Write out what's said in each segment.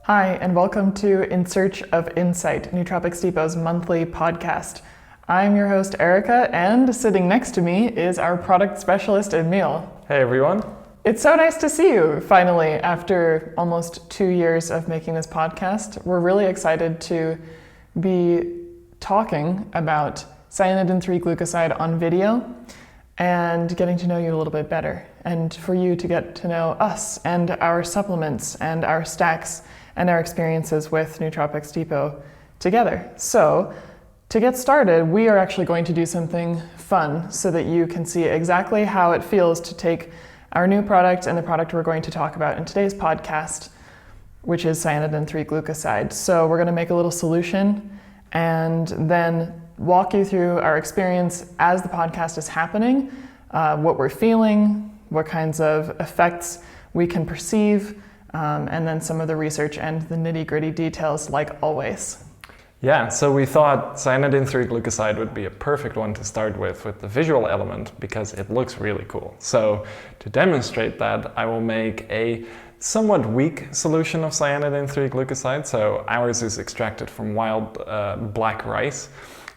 Hi, and welcome to In Search of Insight, Nootropics Depot's monthly podcast. I'm your host, Erika, and sitting next to me is our product specialist, Emiel. Hey everyone. It's so nice to see you, finally, after almost 2 years of making this podcast. We're really excited to be talking about Cyanidin 3-Glucoside on video and getting to know you a little bit better, and for you to get to know us and our supplements and our stacks and our experiences with Nootropics Depot together. So, to get started, we are actually going to do something fun so that you can see exactly how it feels to take our new product and the product we're going to talk about in today's podcast, which is Cyanidin 3-Glucoside. So we're going to make a little solution and then walk you through our experience as the podcast is happening, what we're feeling, what kinds of effects we can perceive, and then some of the research and the nitty-gritty details, like always. Yeah, so we thought Cyanidin 3-Glucoside would be a perfect one to start with the visual element, because it looks really cool. So to demonstrate that, I will make a somewhat weak solution of Cyanidin 3-Glucoside. So ours is extracted from wild black rice,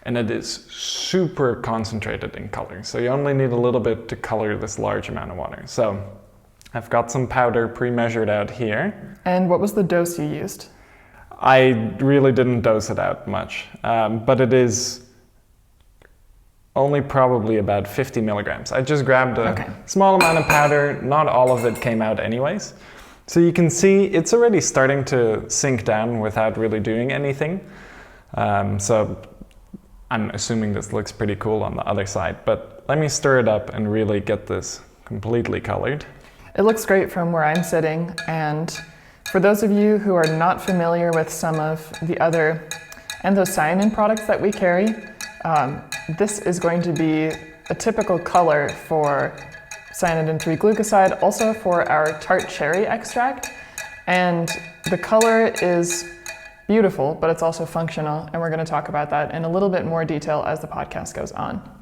and it is super concentrated in color. So you only need a little bit to color this large amount of water. So I've got some powder pre-measured out here. And what was the dose you used? I really didn't dose it out much, but it is only probably about 50 milligrams. I just grabbed a small amount of powder, not all of it came out anyways. So you can see it's already starting to sink down without really doing anything. So I'm assuming this looks pretty cool on the other side, but let me stir it up and really get this completely colored. It looks great from where I'm sitting, and for those of you who are not familiar with some of the other anthocyanin products that we carry, this is going to be a typical color for Cyanidin 3-Glucoside, also for our tart cherry extract. And the color is beautiful, but it's also functional, and we're going to talk about that in a little bit more detail as the podcast goes on.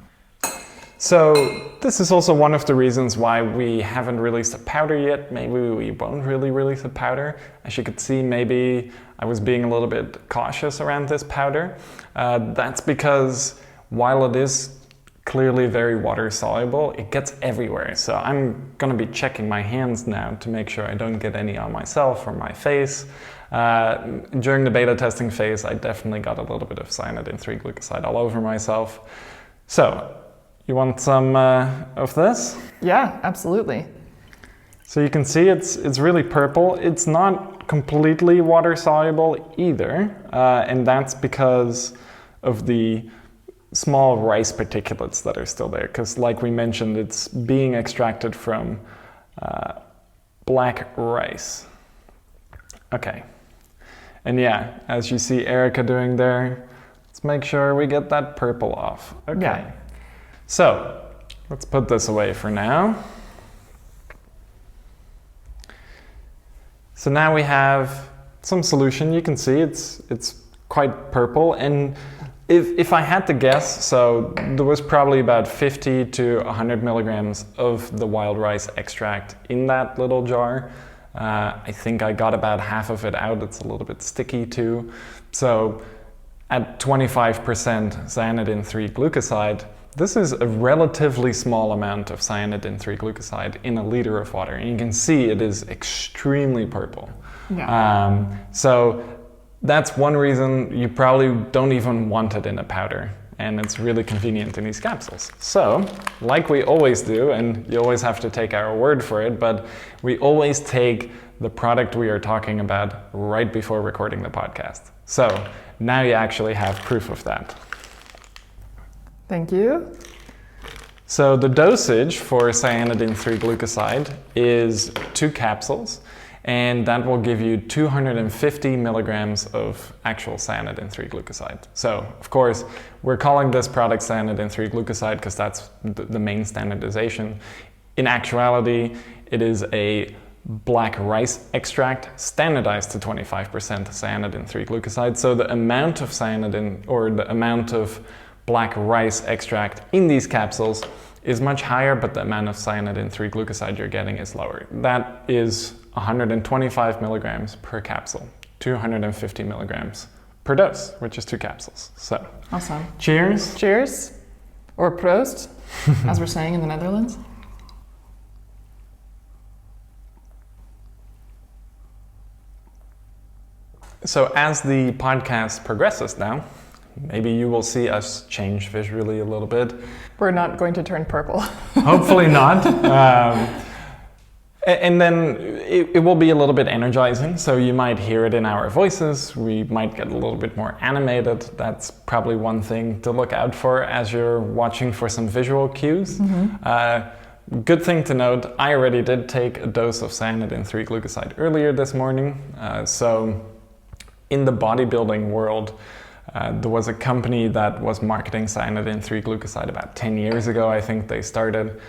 So this is also one of the reasons why we haven't released a powder yet. Maybe we won't really release a powder. As you could see, maybe I was being a little bit cautious around this powder. That's because while it is clearly very water soluble, it gets everywhere. So I'm gonna be checking my hands now to make sure I don't get any on myself or my face. During the beta testing phase, I definitely got a little bit of Cyanidin 3-Glucoside all over myself. So, you want some of this? Yeah, absolutely. So you can see it's really purple. It's not completely water soluble either, and that's because of the small rice particulates that are still there. Because like we mentioned, it's being extracted from black rice. Okay. And yeah, as you see Erika doing there, let's make sure we get that purple off. Okay. Yeah. So, let's put this away for now. So now we have some solution. You can see it's quite purple, and if I had to guess, so there was probably about 50 to 100 milligrams of the wild rice extract in that little jar. I think I got about half of it out. It's a little bit sticky too. So at 25% Cyanidin 3-Glucoside, this is a relatively small amount of Cyanidin 3-Glucoside in a liter of water, and you can see it is extremely purple. Yeah. So that's one reason you probably don't even want it in a powder, and it's really convenient in these capsules. So, like we always do, and you always have to take our word for it, but we always take the product we are talking about right before recording the podcast. So now you actually have proof of that. Thank you. So the dosage for Cyanidin 3-Glucoside is 2 capsules, and that will give you 250 milligrams of actual Cyanidin 3-Glucoside. So, of course, we're calling this product Cyanidin 3-Glucoside because that's the main standardization. In actuality, it is a black rice extract standardized to 25% Cyanidin 3-Glucoside. So the amount of cyanidin, or the amount of black rice extract in these capsules is much higher, but the amount of Cyanidin 3-Glucoside you're getting is lower. That is 125 milligrams per capsule. 250 milligrams per dose, which is 2 capsules. So, awesome. Cheers. Cheers. Or proost, as we're saying in the Netherlands. So as the podcast progresses now, maybe you will see us change visually a little bit. We're not going to turn purple. Hopefully not. And then it will be a little bit energizing, so you might hear it in our voices. We might get a little bit more animated. That's probably one thing to look out for as you're watching for some visual cues. Good thing to note, I already did take a dose of Cyanidin 3-Glucoside earlier this morning. So in the bodybuilding world, there was a company that was marketing Cyanidin 3-Glucoside about 10 years ago, I think they started.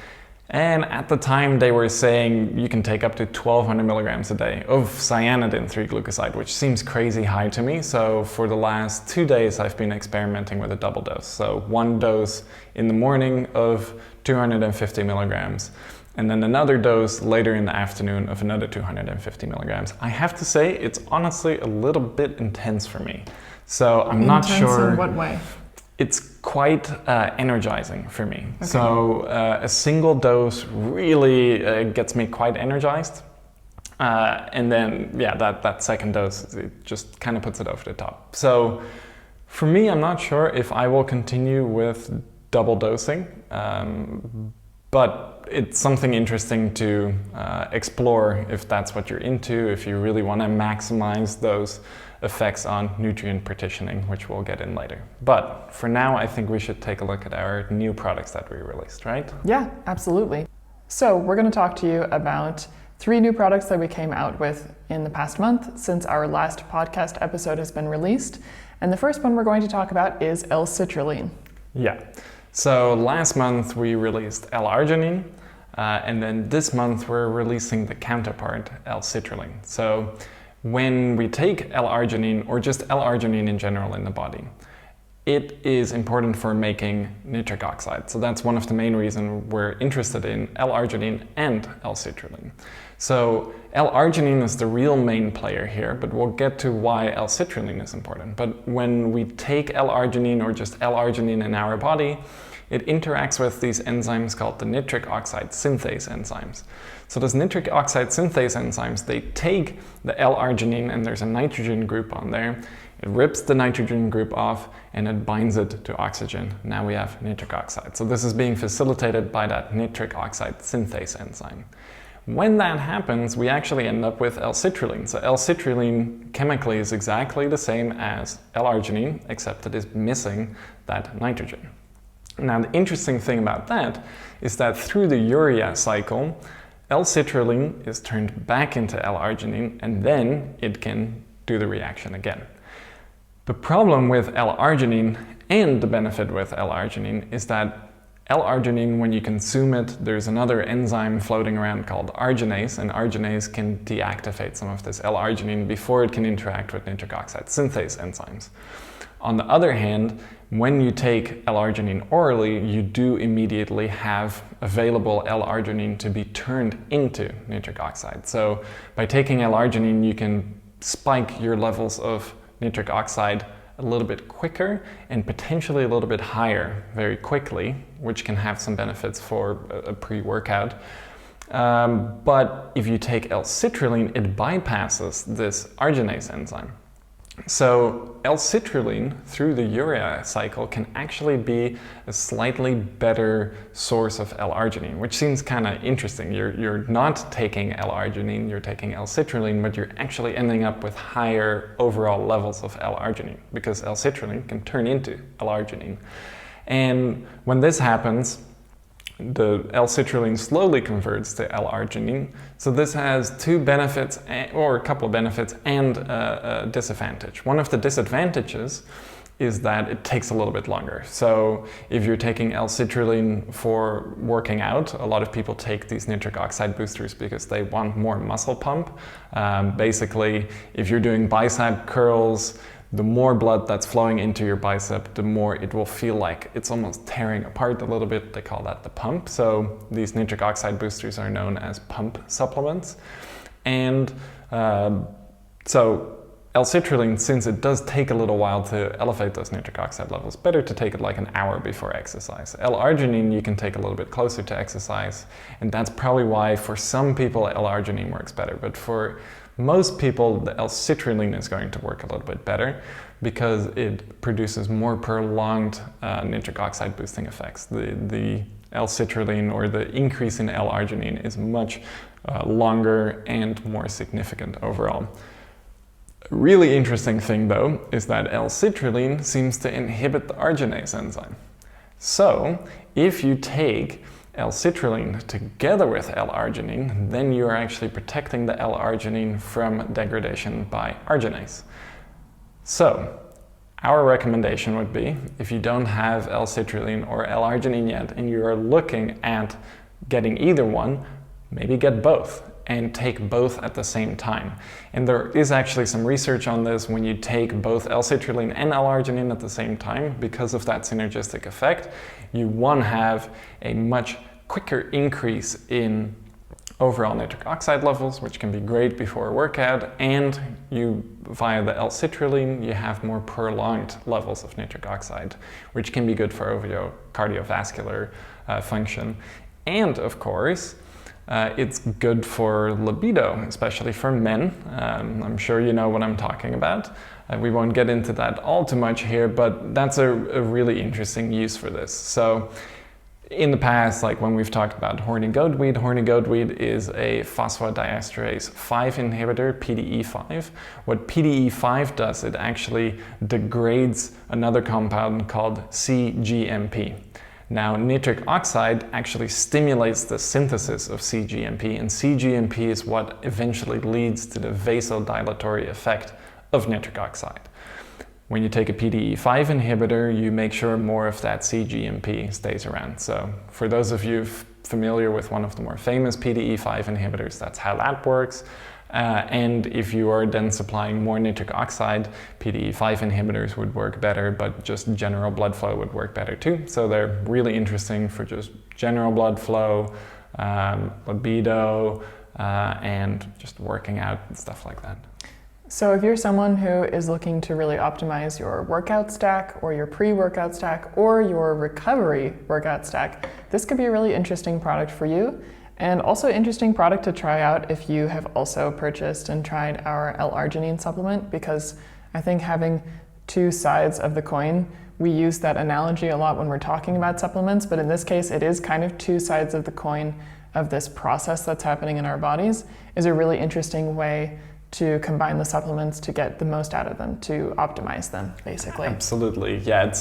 And at the time they were saying you can take up to 1200 milligrams a day of Cyanidin 3-Glucoside, which seems crazy high to me. So for the last 2 days I've been experimenting with a double dose. So 1 dose in the morning of 250 milligrams, and then another dose later in the afternoon of another 250 milligrams. I have to say it's honestly a little bit intense for me. So I'm not sure. In what way? It's quite energizing for me. Okay. So a single dose really gets me quite energized. And then, yeah, that second dose, it just kind of puts it over the top. So for me, I'm not sure if I will continue with double dosing, but it's something interesting to explore if that's what you're into, if you really want to maximize those effects on nutrient partitioning, which we'll get in later. But for now, I think we should take a look at our new products that we released, right? Yeah, absolutely. So we're going to talk to you about 3 new products that we came out with in the past month since our last podcast episode has been released. And the first one we're going to talk about is L-Citrulline. Yeah. So last month we released L-Arginine, and then this month we're releasing the counterpart, L-Citrulline. So when we take L-Arginine, or just L-Arginine in general in the body, it is important for making nitric oxide. So that's one of the main reasons we're interested in L-Arginine and L-Citrulline. So L-Arginine is the real main player here, but we'll get to why L-Citrulline is important. But when we take L-Arginine or just L-Arginine in our body, it interacts with these enzymes called the nitric oxide synthase enzymes. So those nitric oxide synthase enzymes, they take the L-Arginine, and there's a nitrogen group on there. It rips the nitrogen group off and it binds it to oxygen. Now we have nitric oxide. So this is being facilitated by that nitric oxide synthase enzyme. When that happens, we actually end up with L-Citrulline. So L-Citrulline chemically is exactly the same as L-Arginine, except it is missing that nitrogen. Now the interesting thing about that is that through the urea cycle, L-Citrulline is turned back into L-Arginine, and then it can do the reaction again. The problem with L-Arginine and the benefit with L-Arginine is that L-Arginine, when you consume it, there's another enzyme floating around called Arginase, and Arginase can deactivate some of this L-Arginine before it can interact with nitric oxide synthase enzymes. On the other hand, when you take L-Arginine orally, you do immediately have available L-Arginine to be turned into nitric oxide. So by taking L-Arginine, you can spike your levels of nitric oxide a little bit quicker and potentially a little bit higher very quickly, which can have some benefits for a pre-workout. But if you take L-Citrulline, it bypasses this Arginase enzyme. So L-Citrulline through the urea cycle can actually be a slightly better source of L-Arginine, which seems kind of interesting. You're not taking L-Arginine, you're taking L-Citrulline, but you're actually ending up with higher overall levels of L-Arginine because L-Citrulline can turn into L-Arginine. And when this happens, the L-Citrulline slowly converts to L-Arginine. So this has 2 benefits, or a couple of benefits, and a disadvantage. One of the disadvantages is that it takes a little bit longer. So if you're taking L-Citrulline for working out, a lot of people take these nitric oxide boosters because they want more muscle pump. Basically, if you're doing bicep curls, the more blood that's flowing into your bicep, the more it will feel like it's almost tearing apart a little bit. They call that the pump. So these nitric oxide boosters are known as pump supplements. And so L-citrulline, since it does take a little while to elevate those nitric oxide levels, better to take it like an hour before exercise. L-arginine you can take a little bit closer to exercise, and that's probably why for some people L-arginine works better, but for most people the L-citrulline is going to work a little bit better because it produces more prolonged nitric oxide boosting effects. The L-citrulline, or the increase in L-arginine, is much longer and more significant overall. A really interesting thing though is that L-citrulline seems to inhibit the arginase enzyme. So if you take L-citrulline together with L-arginine, then you are actually protecting the L-arginine from degradation by arginase. So our recommendation would be, if you don't have L-citrulline or L-arginine yet and you are looking at getting either one, maybe get both and take both at the same time. And there is actually some research on this. When you take both L-citrulline and L-arginine at the same time, because of that synergistic effect, you have a much quicker increase in overall nitric oxide levels, which can be great before a workout, and via the L-citrulline, you have more prolonged levels of nitric oxide, which can be good for overall cardiovascular function. And of course, it's good for libido, especially for men. I'm sure you know what I'm talking about. We won't get into that all too much here, but that's a really interesting use for this. So in the past, like when we've talked about horny goat weed is a phosphodiesterase 5 inhibitor, PDE5. What PDE5 does, it actually degrades another compound called cGMP. Now, nitric oxide actually stimulates the synthesis of cGMP, and cGMP is what eventually leads to the vasodilatory effect of nitric oxide. When you take a PDE5 inhibitor, you make sure more of that cGMP stays around. So for those of you familiar with one of the more famous PDE5 inhibitors, that's how that works. And if you are then supplying more nitric oxide, PDE5 inhibitors would work better, but just general blood flow would work better too. So they're really interesting for just general blood flow, libido, and just working out and stuff like that. So if you're someone who is looking to really optimize your workout stack or your pre-workout stack or your recovery workout stack, this could be a really interesting product for you. And also an interesting product to try out if you have also purchased and tried our L-arginine supplement, because I think having two sides of the coin, we use that analogy a lot when we're talking about supplements, but in this case it is kind of two sides of the coin of this process that's happening in our bodies, is a really interesting way to combine the supplements to get the most out of them, to optimize them, basically. Absolutely, yeah.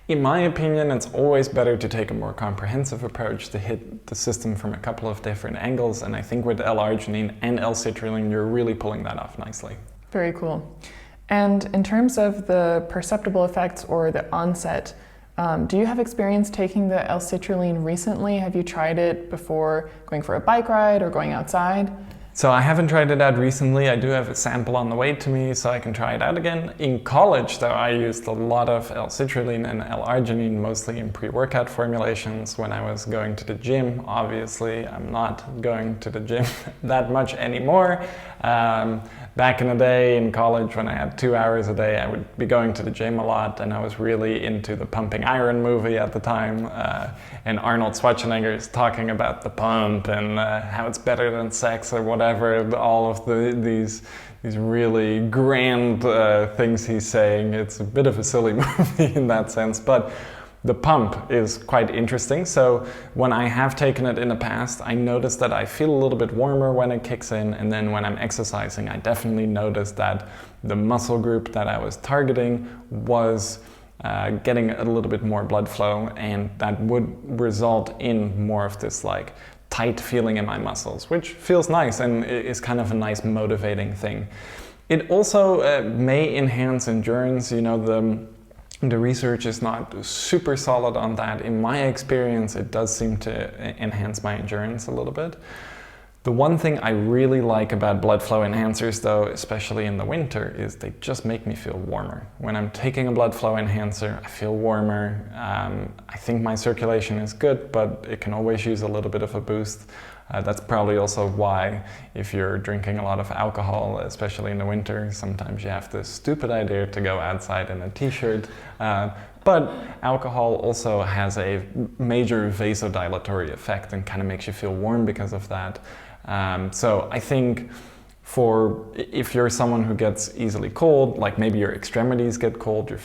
In my opinion, it's always better to take a more comprehensive approach to hit the system from a couple of different angles, and I think with L-arginine and L-citrulline, you're really pulling that off nicely. Very cool. And in terms of the perceptible effects or the onset, do you have experience taking the L-citrulline recently? Have you tried it before going for a bike ride or going outside? So I haven't tried it out recently. I do have a sample on the way to me, so I can try it out again. In college, though, I used a lot of L-citrulline and L-arginine, mostly in pre-workout formulations when I was going to the gym. Obviously, I'm not going to the gym that much anymore. Back in the day in college, when I had 2 hours a day, I would be going to the gym a lot, and I was really into the Pumping Iron movie at the time. And Arnold Schwarzenegger is talking about the pump and how it's better than sex or whatever, all of these really grand things he's saying. It's a bit of a silly movie in that sense, but the pump is quite interesting. So when I have taken it in the past, I noticed that I feel a little bit warmer when it kicks in, and then when I'm exercising, I definitely noticed that the muscle group that I was targeting was getting a little bit more blood flow, and that would result in more of this like tight feeling in my muscles, which feels nice and is kind of a nice motivating thing. It also may enhance endurance. You know, the research is not super solid on that. In my experience, it does seem to enhance my endurance a little bit. The one thing I really like about blood flow enhancers, though, especially in the winter, is they just make me feel warmer. When I'm taking a blood flow enhancer, I feel warmer. I think my circulation is good, but it can always use a little bit of a boost. That's probably also why, if you're drinking a lot of alcohol, especially in the winter, sometimes you have this stupid idea to go outside in a t-shirt. But alcohol also has a major vasodilatory effect and kind of makes you feel warm because of that. So I think if you're someone who gets easily cold, like maybe your extremities get cold, your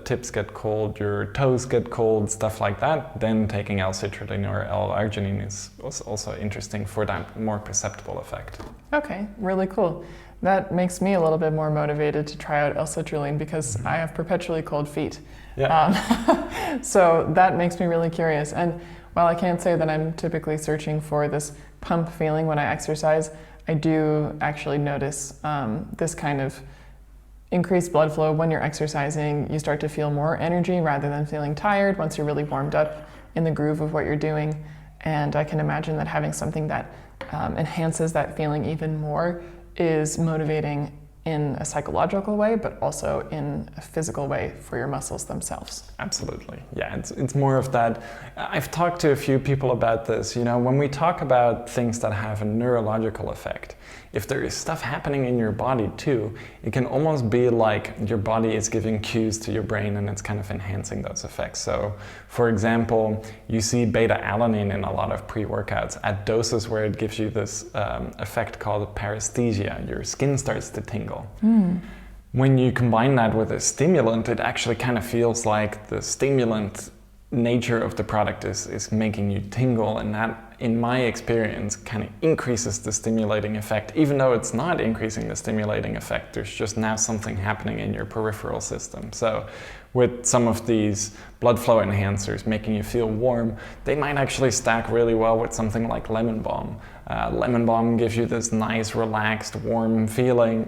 tips get cold, your toes get cold, stuff like that, then taking L-citrulline or L-arginine is also interesting for that more perceptible effect. Okay, really cool. That makes me a little bit more motivated to try out L-citrulline because I have perpetually cold feet. Yeah. So that makes me really curious. And while I can't say that I'm typically searching for this pump feeling when I exercise, I do actually notice this kind of increased blood flow when you're exercising. You start to feel more energy rather than feeling tired once you're really warmed up in the groove of what you're doing. And I can imagine that having something that enhances that feeling even more is motivating in a psychological way, but also in a physical way for your muscles themselves. Absolutely. Yeah, it's more of that. I've talked to a few people about this. You know, when we talk about things that have a neurological effect, if there is stuff happening in your body too, it can almost be like your body is giving cues to your brain and it's kind of enhancing those effects. So, for example, you see beta-alanine in a lot of pre-workouts at doses where it gives you this effect called paresthesia. Your skin starts to tingle. When you combine that with a stimulant, it actually kind of feels like the stimulant nature of the product is making you tingle, and that, in my experience, kind of increases the stimulating effect. Even though it's not increasing the stimulating effect, there's just now something happening in your peripheral system. So with some of these blood flow enhancers making you feel warm, they might actually stack really well with something like lemon balm. Lemon balm gives you this nice, relaxed, warm feeling,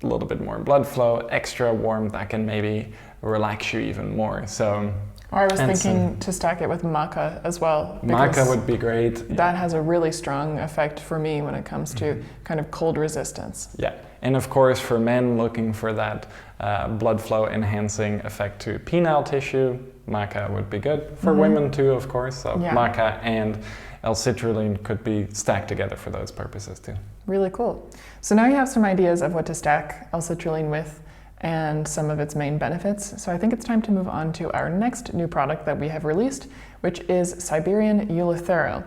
a little bit more blood flow, extra warm, that can maybe relax you even more. So I was thinking to stack it with Maca as well. Maca would be great. That has a really strong effect for me when it comes to kind of cold resistance. Yeah, and of course for men looking for that blood flow enhancing effect to penile tissue, Maca would be good. For women too, of course. So Maca and L-citrulline could be stacked together for those purposes too. Really cool. So now you have some ideas of what to stack L-citrulline with and some of its main benefits. So I think it's time to move on to our next new product that we have released, which is Siberian Euluthero.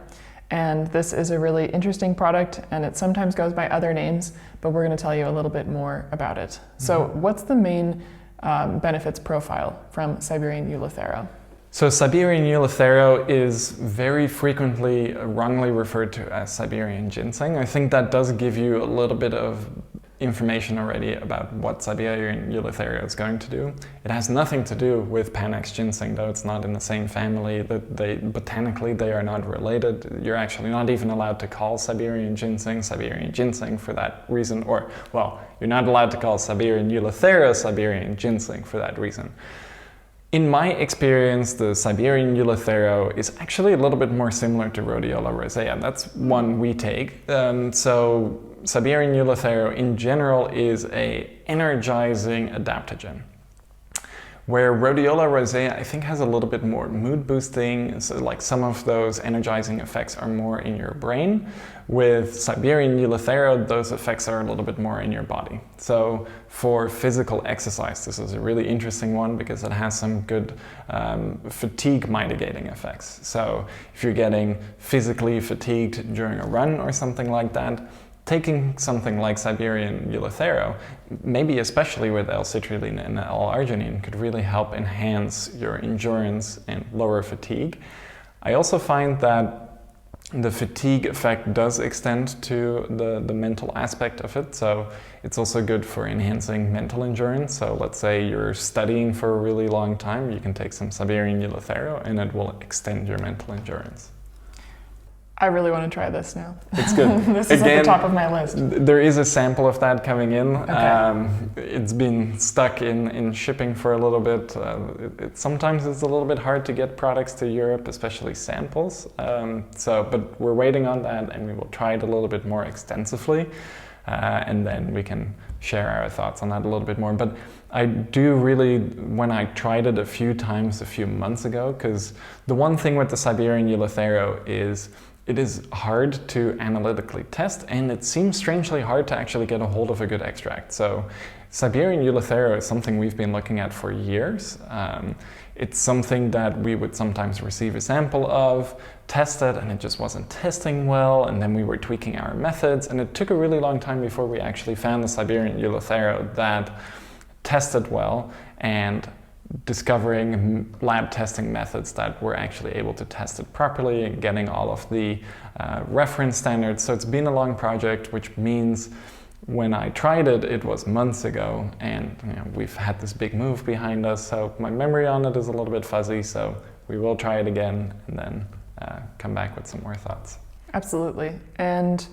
And this is a really interesting product, and it sometimes goes by other names, but we're going to tell you a little bit more about it. So what's the main benefits profile from Siberian Euluthero? So Siberian Euluthero is very frequently wrongly referred to as Siberian ginseng. I think that does give you a little bit of information already about what Siberian Euluthero is going to do. It has nothing to do with Panax ginseng, though it's not in the same family. Botanically they are not related. You're actually not even allowed to call Siberian ginseng for that reason, or, well, you're not allowed to call Siberian Euluthero Siberian ginseng for that reason. In my experience, the Siberian Euluthero is actually a little bit more similar to Rhodiola rosea. That's one we take. So Siberian Euluthero in general is an energizing adaptogen, where Rhodiola rosea I think has a little bit more mood boosting, so like some of those energizing effects are more in your brain. With Siberian Euluthero, those effects are a little bit more in your body. So for physical exercise, this is a really interesting one because it has some good fatigue mitigating effects. So if you're getting physically fatigued during a run or something like that, taking something like Siberian Euluthero, maybe especially with L-citrulline and L-arginine, could really help enhance your endurance and lower fatigue. I also find that the fatigue effect does extend to the mental aspect of it, so it's also good for enhancing mental endurance. So let's say you're studying for a really long time, you can take some Siberian Euluthero and it will extend your mental endurance. I really want to try this now. It's good. This is at the top of my list. There is a sample of that coming in. Okay. It's been stuck in shipping for a little bit. Sometimes it's a little bit hard to get products to Europe, especially samples. But we're waiting on that, and we will try it a little bit more extensively. And then we can share our thoughts on that a little bit more. But I do really, when I tried it a few times a few months ago, because the one thing with the Siberian Euluthero is it is hard to analytically test, and it seems strangely hard to actually get a hold of a good extract. So Siberian Euluthero is something we've been looking at for years. It's something that we would sometimes receive a sample of, test it, and it just wasn't testing well, and then we were tweaking our methods, and it took a really long time before we actually found the Siberian Euluthero that tested well, and discovering lab testing methods that were actually able to test it properly and getting all of the reference standards. So it's been a long project, which means when I tried it, it was months ago, and we've had this big move behind us, so my memory on it is a little bit fuzzy, so we will try it again and then come back with some more thoughts. Absolutely. And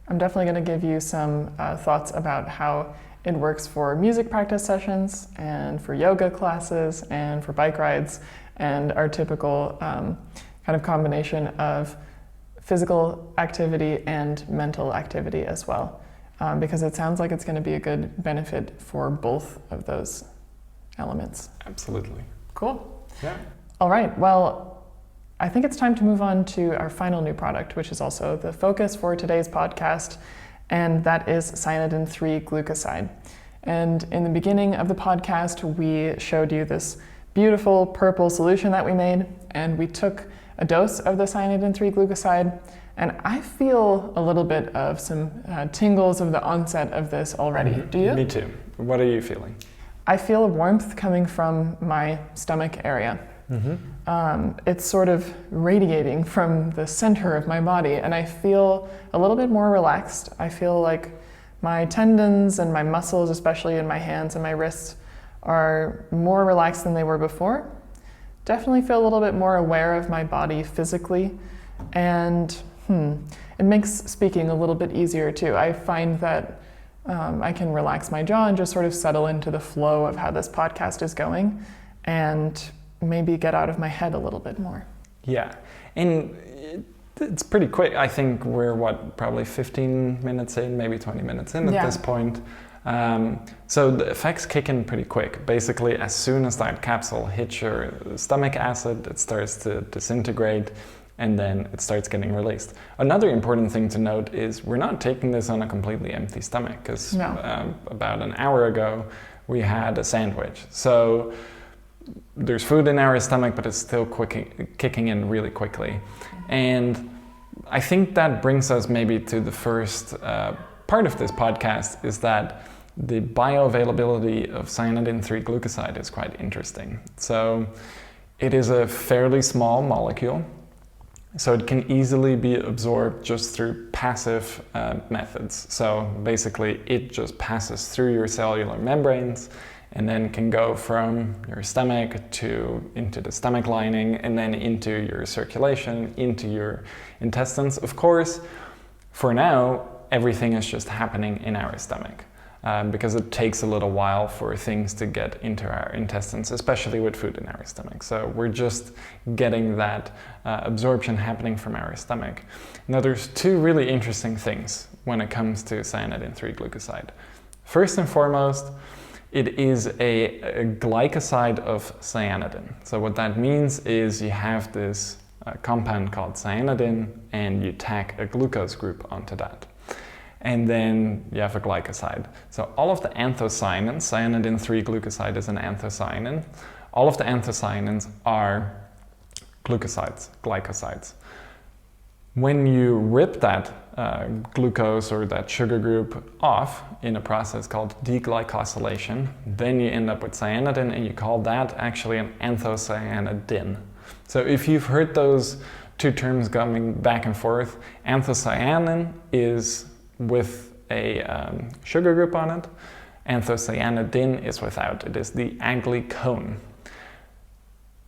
I'm definitely going to give you some thoughts about how it works for music practice sessions and for yoga classes and for bike rides and our typical kind of combination of physical activity and mental activity as well. Because it sounds like it's going to be a good benefit for both of those elements. Absolutely. Cool. Yeah. All right. Well, I think it's time to move on to our final new product, which is also the focus for today's podcast, and that is Cyanidin 3-Glucoside. And in the beginning of the podcast, we showed you this beautiful purple solution that we made, and we took a dose of the Cyanidin 3-Glucoside, and I feel a little bit of some tingles of the onset of this already. Mm-hmm. Do you? Me too. What are you feeling? I feel warmth coming from my stomach area. Mm-hmm. It's sort of radiating from the center of my body, and I feel a little bit more relaxed. I feel like my tendons and my muscles, especially in my hands and my wrists, are more relaxed than they were before. Definitely feel a little bit more aware of my body physically, and it makes speaking a little bit easier too. I find that I can relax my jaw and just sort of settle into the flow of how this podcast is going, and maybe get out of my head a little bit more. Yeah, and it's pretty quick. I think we're, probably 15 minutes in, maybe 20 minutes in at this point. So the effects kick in pretty quick. Basically, as soon as that capsule hits your stomach acid, it starts to disintegrate, and then it starts getting released. Another important thing to note is we're not taking this on a completely empty stomach, because about an hour ago we had a sandwich. So there's food in our stomach, but it's still kicking in really quickly. And I think that brings us maybe to the first part of this podcast, is that the bioavailability of Cyanidin 3-Glucoside is quite interesting. So it is a fairly small molecule, so it can easily be absorbed just through passive methods. So basically it just passes through your cellular membranes and then can go from your stomach into the stomach lining, and then into your circulation, into your intestines. Of course, for now, everything is just happening in our stomach, because it takes a little while for things to get into our intestines, especially with food in our stomach. So we're just getting that absorption happening from our stomach. Now, there's two really interesting things when it comes to Cyanidin 3-Glucoside. First and foremost, it is a glycoside of cyanidin. So what that means is you have this compound called cyanidin, and you tack a glucose group onto that. And then you have a glycoside. So all of the anthocyanins, Cyanidin 3-Glucoside is an anthocyanin. All of the anthocyanins are glycosides. When you rip that glucose or that sugar group off in a process called deglycosylation, then you end up with cyanidin, and you call that actually an anthocyanidin. So if you've heard those two terms coming back and forth, anthocyanin is with a sugar group on it, anthocyanidin is without. It is the aglycone.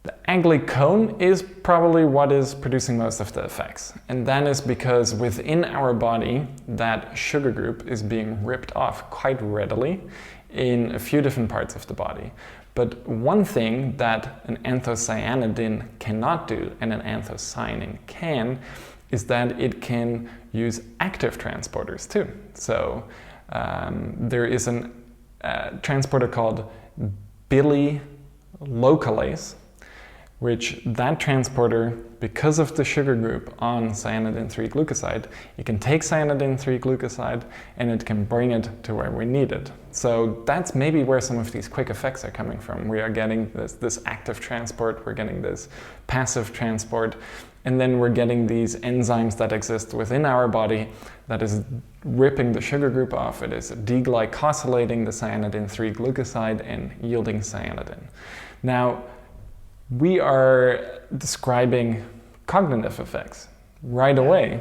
The aglycone is probably what is producing most of the effects, and that is because within our body that sugar group is being ripped off quite readily in a few different parts of the body. But one thing that an anthocyanidin cannot do, and an anthocyanin can, is that it can use active transporters too. So there is a transporter called bilylocalase, which that transporter, because of the sugar group on Cyanidin 3-Glucoside, it can take Cyanidin 3-Glucoside and it can bring it to where we need it. So that's maybe where some of these quick effects are coming from. We are getting this active transport, we're getting this passive transport, and then we're getting these enzymes that exist within our body that is ripping the sugar group off. It is deglycosylating the Cyanidin 3-Glucoside and yielding cyanidin. Now, we are describing cognitive effects right away.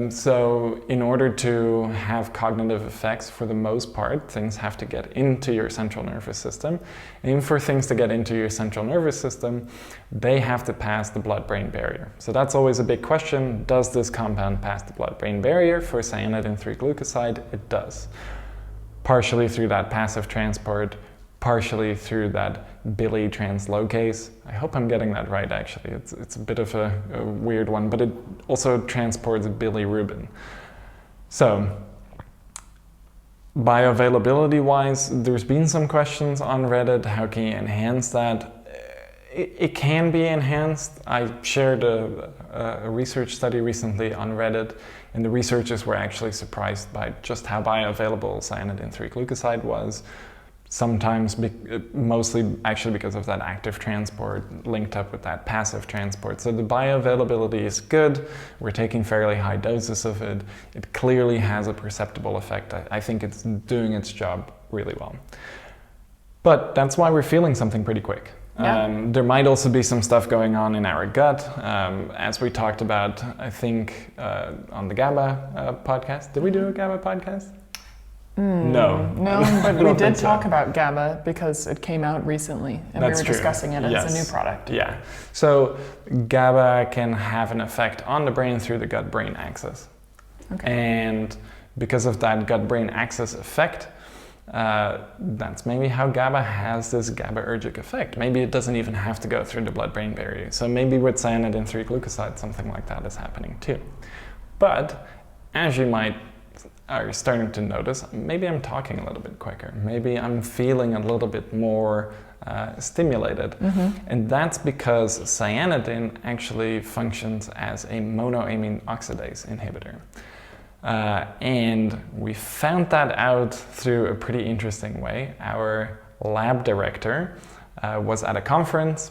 So in order to have cognitive effects, for the most part, things have to get into your central nervous system. And for things to get into your central nervous system, they have to pass the blood-brain barrier. So that's always a big question. Does this compound pass the blood-brain barrier? For Cyanidin 3-Glucoside, it does. Partially through that passive transport, partially through that Billy translocase. I hope I'm getting that right, actually. It's a bit of a weird one, but it also transports bilirubin. So, bioavailability-wise, there's been some questions on Reddit. How can you enhance that? It can be enhanced. I shared a research study recently on Reddit, and the researchers were actually surprised by just how bioavailable Cyanidin 3-Glucoside was. Sometimes, mostly actually because of that active transport linked up with that passive transport. So the bioavailability is good. We're taking fairly high doses of it. It clearly has a perceptible effect. I think it's doing its job really well. But that's why we're feeling something pretty quick. Yeah. There might also be some stuff going on in our gut. As we talked about, I think, on the GABA podcast. Did we do a GABA podcast? No, but we did talk about GABA because it came out recently and we were discussing it as a new product. Yeah, so GABA can have an effect on the brain through the gut-brain axis. Okay. And because of that gut-brain axis effect, that's maybe how GABA has this GABAergic effect. Maybe it doesn't even have to go through the blood-brain barrier. So maybe with Cyanidin 3-Glucoside, something like that is happening too. But as you might are starting to notice, maybe I'm talking a little bit quicker. Maybe I'm feeling a little bit more stimulated. Mm-hmm. And that's because cyanidin actually functions as a monoamine oxidase inhibitor. And we found that out through a pretty interesting way. Our lab director was at a conference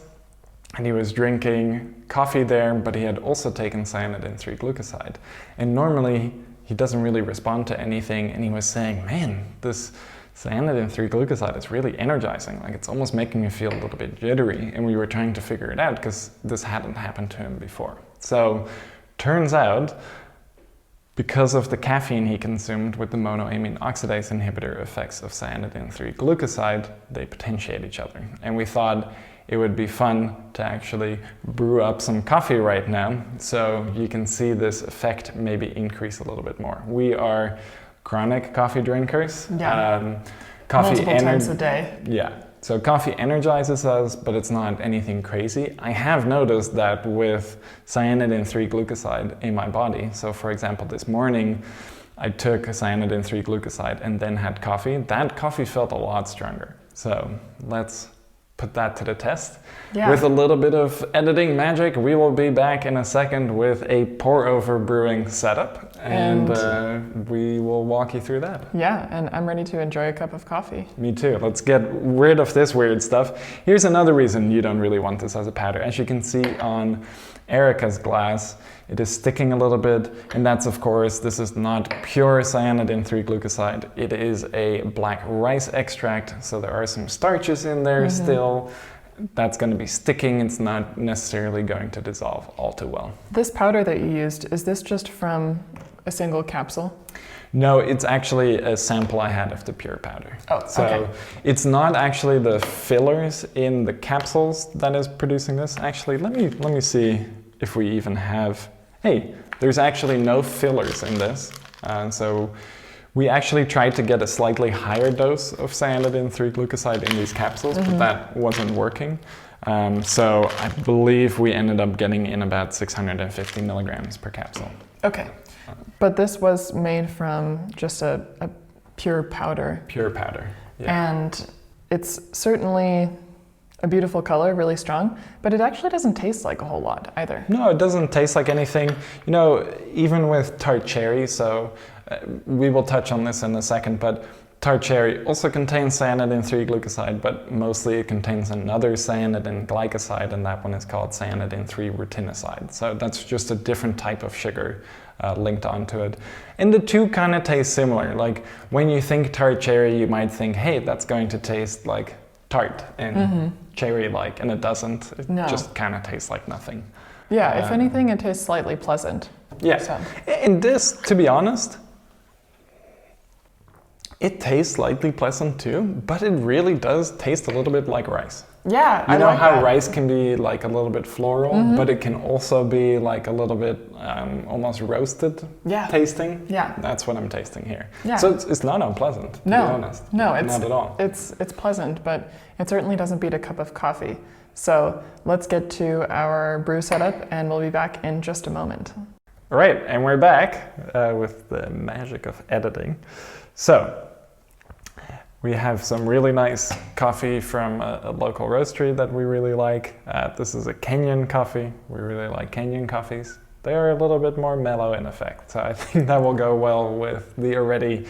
and he was drinking coffee there, but he had also taken Cyanidin 3-Glucoside. And normally, he doesn't really respond to anything, and he was saying, man, this Cyanidin 3-Glucoside is really energizing. Like, it's almost making me feel a little bit jittery. And we were trying to figure it out because this hadn't happened to him before. So, turns out, because of the caffeine he consumed with the monoamine oxidase inhibitor effects of Cyanidin 3-Glucoside, they potentiate each other. And we thought it would be fun to actually brew up some coffee right now so you can see this effect maybe increase a little bit more. We are chronic coffee drinkers. Yeah. Multiple times a day. Yeah. So coffee energizes us, but it's not anything crazy. I have noticed that with Cyanidin 3-Glucoside in my body. So for example, this morning I took Cyanidin 3-Glucoside and then had coffee. That coffee felt a lot stronger. So let's put that to the test. Yeah. With a little bit of editing magic, we will be back in a second with a pour-over brewing setup, and we will walk you through that. Yeah, and I'm ready to enjoy a cup of coffee. Me too. Let's get rid of this weird stuff. Here's another reason you don't really want this as a powder. As you can see on Erika's glass, it is sticking a little bit, and that's, of course, this is not pure Cyanidin 3-Glucoside. It is a black rice extract, so there are some starches in there still. That's going to be sticking. It's not necessarily going to dissolve all too well. This powder that you used, is this just from a single capsule? No, it's actually a sample I had of the pure powder. Oh, so it's not actually the fillers in the capsules that is producing this. Actually, let me see if we even have. Hey, there's actually no fillers in this. So we actually tried to get a slightly higher dose of Cyanidin 3-Glucoside in these capsules, but that wasn't working. So I believe we ended up getting in about 650 milligrams per capsule. Okay. But this was made from just a pure powder. Pure powder, yeah. And it's certainly a beautiful color, really strong, but it actually doesn't taste like a whole lot either. No, it doesn't taste like anything. You know, even with tart cherry, so we will touch on this in a second, but tart cherry also contains cyanidin 3-glucoside, but mostly it contains another cyanidin glycoside, and that one is called cyanidin 3-rutinoside. So that's just a different type of sugar linked onto it. And the two kind of taste similar. Like when you think tart cherry, you might think, hey, that's going to taste like tart and cherry-like, and it doesn't. It just kind of tastes like nothing. Yeah, if anything, it tastes slightly pleasant. Yeah, So. And this, to be honest, it tastes slightly pleasant too, but it really does taste a little bit like rice. Yeah, you know like how that. Rice can be like a little bit floral, but it can also be like a little bit almost roasted tasting. Yeah, that's what I'm tasting here. Yeah. So it's not unpleasant, to be honest. No, it's not at all. It's pleasant, but it certainly doesn't beat a cup of coffee. So let's get to our brew setup, and we'll be back in just a moment. All right, and we're back with the magic of editing. So we have some really nice coffee from a local roastery that we really like. This is a Kenyan coffee. We really like Kenyan coffees. They are a little bit more mellow in effect, so I think that will go well with the already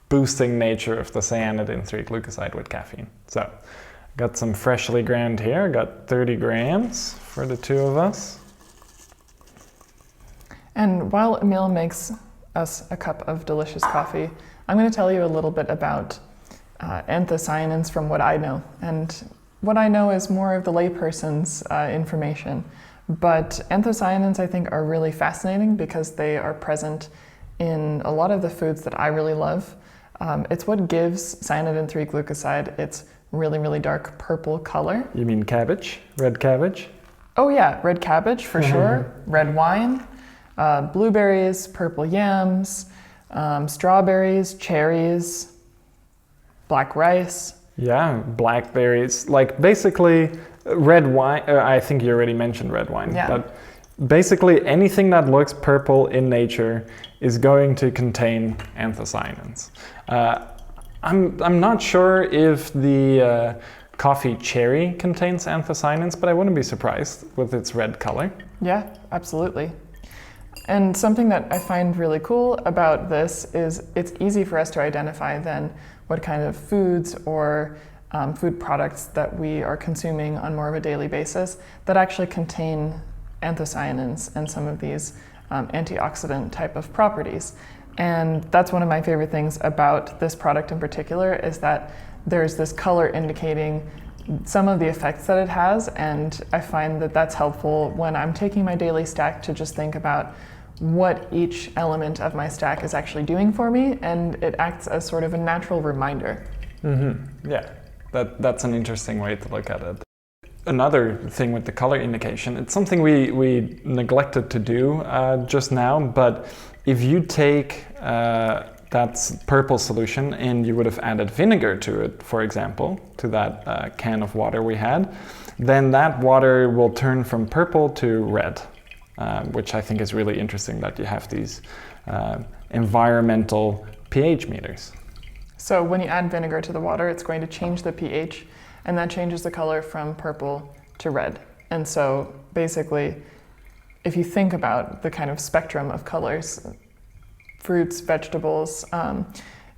boosting nature of the cyanidin 3-glucoside with caffeine. So got some freshly ground here. Got 30 grams for the two of us. And while Emiel makes us a cup of delicious coffee, I'm going to tell you a little bit about anthocyanins from what I know. And what I know is more of the layperson's information. But anthocyanins, I think, are really fascinating because they are present in a lot of the foods that I really love. It's what gives cyanidin 3-glucoside its really, really dark purple color. You mean cabbage? Red cabbage? Oh yeah, red cabbage for sure. Red wine, blueberries, purple yams, strawberries, cherries, black rice. Yeah, blackberries. Like basically red wine. I think you already mentioned red wine. Yeah. But basically anything that looks purple in nature is going to contain anthocyanins. I'm not sure if the coffee cherry contains anthocyanins, but I wouldn't be surprised with its red color. Yeah, absolutely. And something that I find really cool about this is it's easy for us to identify then what kind of foods or food products that we are consuming on more of a daily basis that actually contain anthocyanins and some of these antioxidant type of properties. And that's one of my favorite things about this product in particular is that there's this color indicating some of the effects that it has, and I find that that's helpful when I'm taking my daily stack to just think about what each element of my stack is actually doing for me, and it acts as sort of a natural reminder. Yeah, that's an interesting way to look at it. Another thing with the color indication, it's something we neglected to do just now, but if you take that purple solution and you would have added vinegar to it, for example, to that can of water we had, then that water will turn from purple to red, which I think is really interesting that you have these environmental pH meters. So when you add vinegar to the water, it's going to change the pH, and that changes the color from purple to red. And so basically, if you think about the kind of spectrum of colors, fruits, vegetables,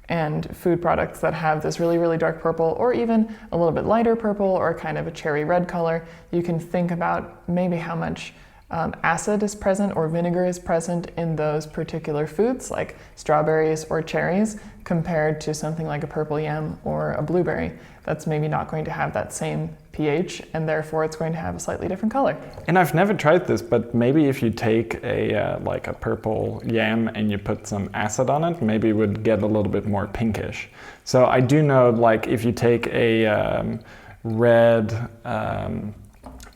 and food products that have this really, really dark purple, or even a little bit lighter purple, or kind of a cherry red color, you can think about maybe how much acid is present or vinegar is present in those particular foods, like strawberries or cherries, compared to something like a purple yam or a blueberry. That's maybe not going to have that same pH, and therefore it's going to have a slightly different color. And I've never tried this, but maybe if you take a like a purple yam and you put some acid on it, maybe it would get a little bit more pinkish. So I do know, like if you take a red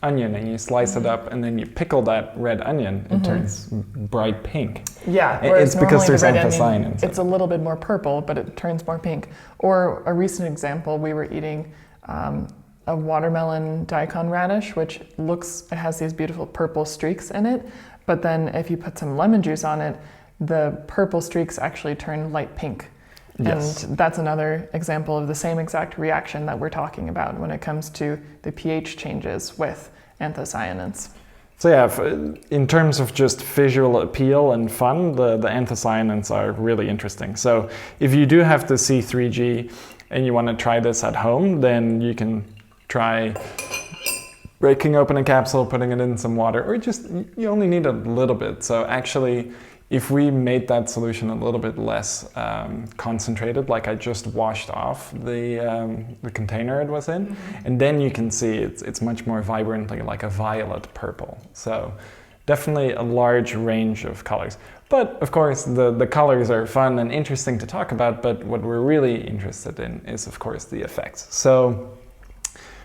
onion and you slice it up and then you pickle that red onion, it turns bright pink. Yeah, it's because there's the red anthocyanins. It's a little bit more purple, but it turns more pink. Or a recent example, we were eating a watermelon daikon radish, which it has these beautiful purple streaks in it, but then if you put some lemon juice on it, the purple streaks actually turn light pink. Yes. And that's another example of the same exact reaction that we're talking about when it comes to the pH changes with anthocyanins. So yeah, in terms of just visual appeal and fun, the anthocyanins are really interesting. So if you do have the C3G and you want to try this at home, then you can try breaking open a capsule, putting it in some water, or just, you only need a little bit. So actually, if we made that solution a little bit less concentrated, like I just washed off the container it was in, and then you can see it's much more vibrantly like a violet purple. So definitely a large range of colors. But of course, the colors are fun and interesting to talk about, but what we're really interested in is, of course, the effects. So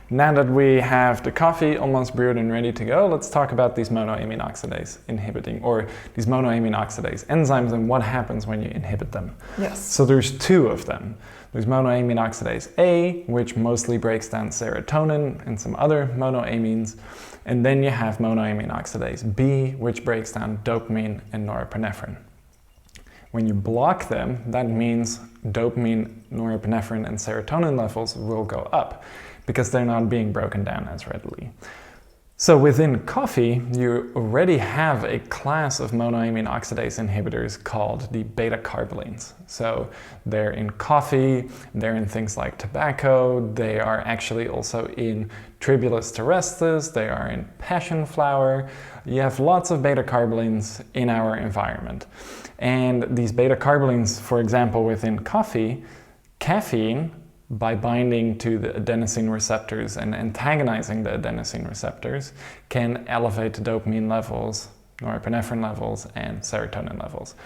now that we have the coffee almost brewed and ready to go, let's talk about these monoamine oxidase inhibiting, or these monoamine oxidase enzymes and what happens when you inhibit them. Yes. So there's two of them. There's monoamine oxidase A, which mostly breaks down serotonin and some other monoamines. And then you have monoamine oxidase B, which breaks down dopamine and norepinephrine. When you block them, that means dopamine, norepinephrine, and serotonin levels will go up, because they're not being broken down as readily. So within coffee, you already have a class of monoamine oxidase inhibitors called the beta-carbolines. So they're in coffee, they're in things like tobacco, they are actually also in Tribulus terrestris, they are in passion flower. You have lots of beta-carbolines in our environment. And these beta-carbolines, for example, within coffee, caffeine, by binding to the adenosine receptors and antagonizing the adenosine receptors, can elevate dopamine levels, norepinephrine levels, and serotonin levels.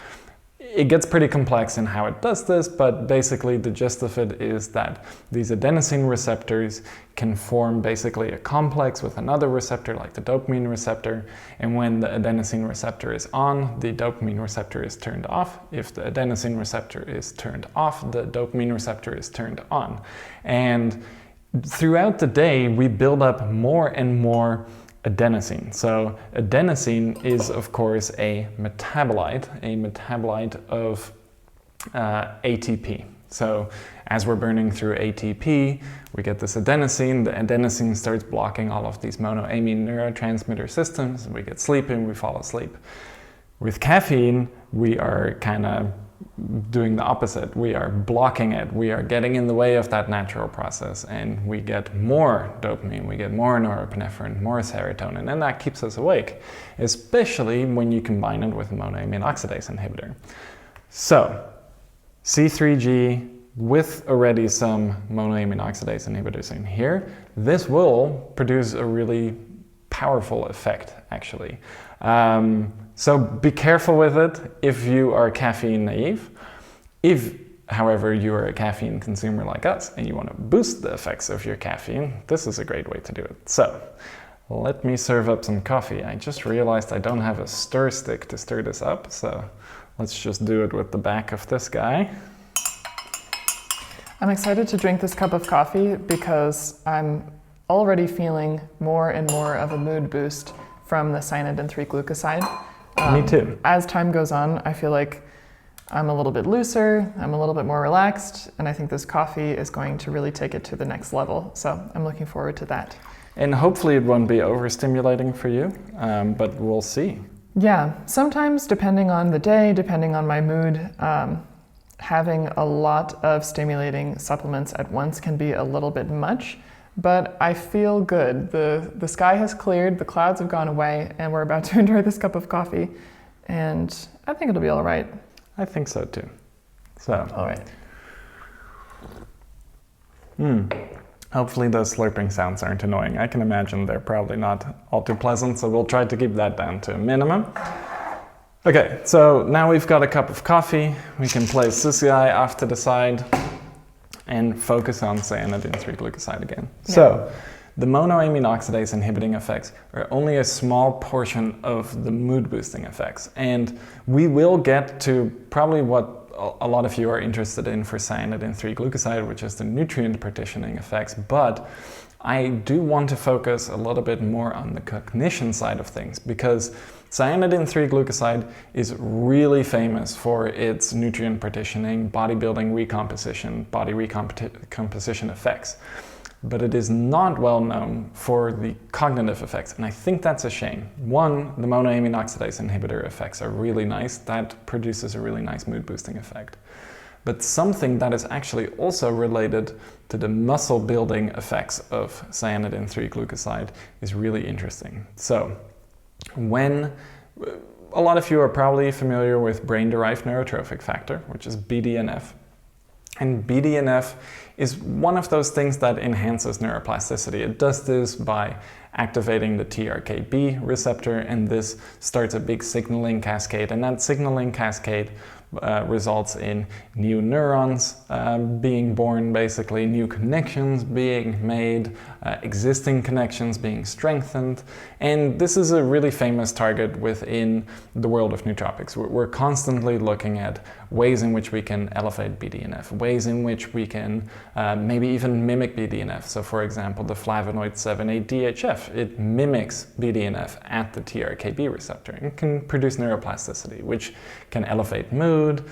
It gets pretty complex in how it does this, but basically the gist of it is that these adenosine receptors can form basically a complex with another receptor like the dopamine receptor, and when the adenosine receptor is on, the dopamine receptor is turned off. If the adenosine receptor is turned off, the dopamine receptor is turned on. And throughout the day, we build up more and more adenosine. So adenosine is, of course, a metabolite of ATP. So as we're burning through ATP, we get this adenosine. The adenosine starts blocking all of these monoamine neurotransmitter systems. We get sleepy and we fall asleep. With caffeine, we are kind of doing the opposite. We are blocking it. We are getting in the way of that natural process, and we get more dopamine, we get more norepinephrine, more serotonin, and that keeps us awake, especially when you combine it with a monoamine oxidase inhibitor. So, C3G with already some monoamine oxidase inhibitors in here, this will produce a really powerful effect, actually. So be careful with it if you are caffeine naive. If, however, you are a caffeine consumer like us and you want to boost the effects of your caffeine, this is a great way to do it. So let me serve up some coffee. I just realized I don't have a stir stick to stir this up, so let's just do it with the back of this guy. I'm excited to drink this cup of coffee because I'm already feeling more and more of a mood boost from the Cyanidin 3-Glucoside. Me too. As time goes on, I feel like I'm a little bit looser, I'm a little bit more relaxed, and I think this coffee is going to really take it to the next level. So I'm looking forward to that. And hopefully it won't be overstimulating for you, but we'll see. Yeah, sometimes depending on the day, depending on my mood, having a lot of stimulating supplements at once can be a little bit much. But I feel good. The sky has cleared, the clouds have gone away, and we're about to enjoy this cup of coffee. And I think it'll be all right. I think so too. So, all right. Hopefully those slurping sounds aren't annoying. I can imagine they're probably not all too pleasant, so we'll try to keep that down to a minimum. Okay, so now we've got a cup of coffee. We can place this guy off to the side and focus on Cyanidin 3-Glucoside again. Yeah. So, the monoamine oxidase inhibiting effects are only a small portion of the mood boosting effects. And we will get to probably what a lot of you are interested in for Cyanidin 3-Glucoside, which is the nutrient partitioning effects. But I do want to focus a little bit more on the cognition side of things, because Cyanidin 3-Glucoside is really famous for its nutrient partitioning, bodybuilding recomposition, body recomposition effects. But it is not well known for the cognitive effects, and I think that's a shame. One, the monoamine oxidase inhibitor effects are really nice. That produces a really nice mood boosting effect. But something that is actually also related to the muscle building effects of Cyanidin 3-Glucoside is really interesting. So, when a lot of you are probably familiar with brain-derived neurotrophic factor, which is BDNF. And BDNF is one of those things that enhances neuroplasticity. It does this by activating the TRKB receptor, and this starts a big signaling cascade, and that signaling cascade results in new neurons being born, basically, new connections being made, existing connections being strengthened. And this is a really famous target within the world of nootropics. We're constantly looking at ways in which we can elevate BDNF, ways in which we can maybe even mimic BDNF. So for example, the flavonoid 7,8-DHF, it mimics BDNF at the TRKB receptor and can produce neuroplasticity, which can elevate mood,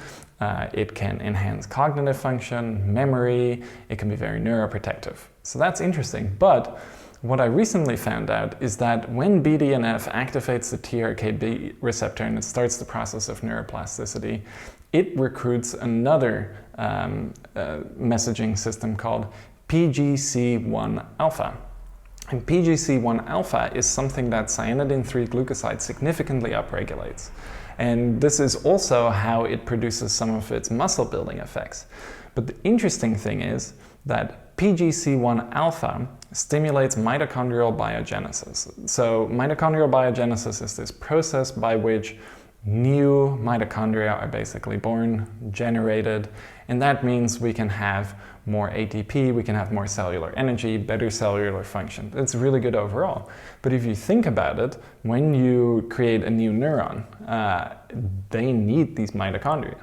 it can enhance cognitive function, memory, it can be very neuroprotective. So that's interesting. But what I recently found out is that when BDNF activates the TRKB receptor and it starts the process of neuroplasticity, it recruits another messaging system called PGC1 alpha. And PGC1 alpha is something that Cyanidin 3-Glucoside significantly upregulates. And this is also how it produces some of its muscle building effects. But the interesting thing is that PGC1 alpha stimulates mitochondrial biogenesis. So mitochondrial biogenesis is this process by which new mitochondria are basically born, generated, and that means we can have more ATP, we can have more cellular energy, better cellular function. It's really good overall. But if you think about it, when you create a new neuron, they need these mitochondria.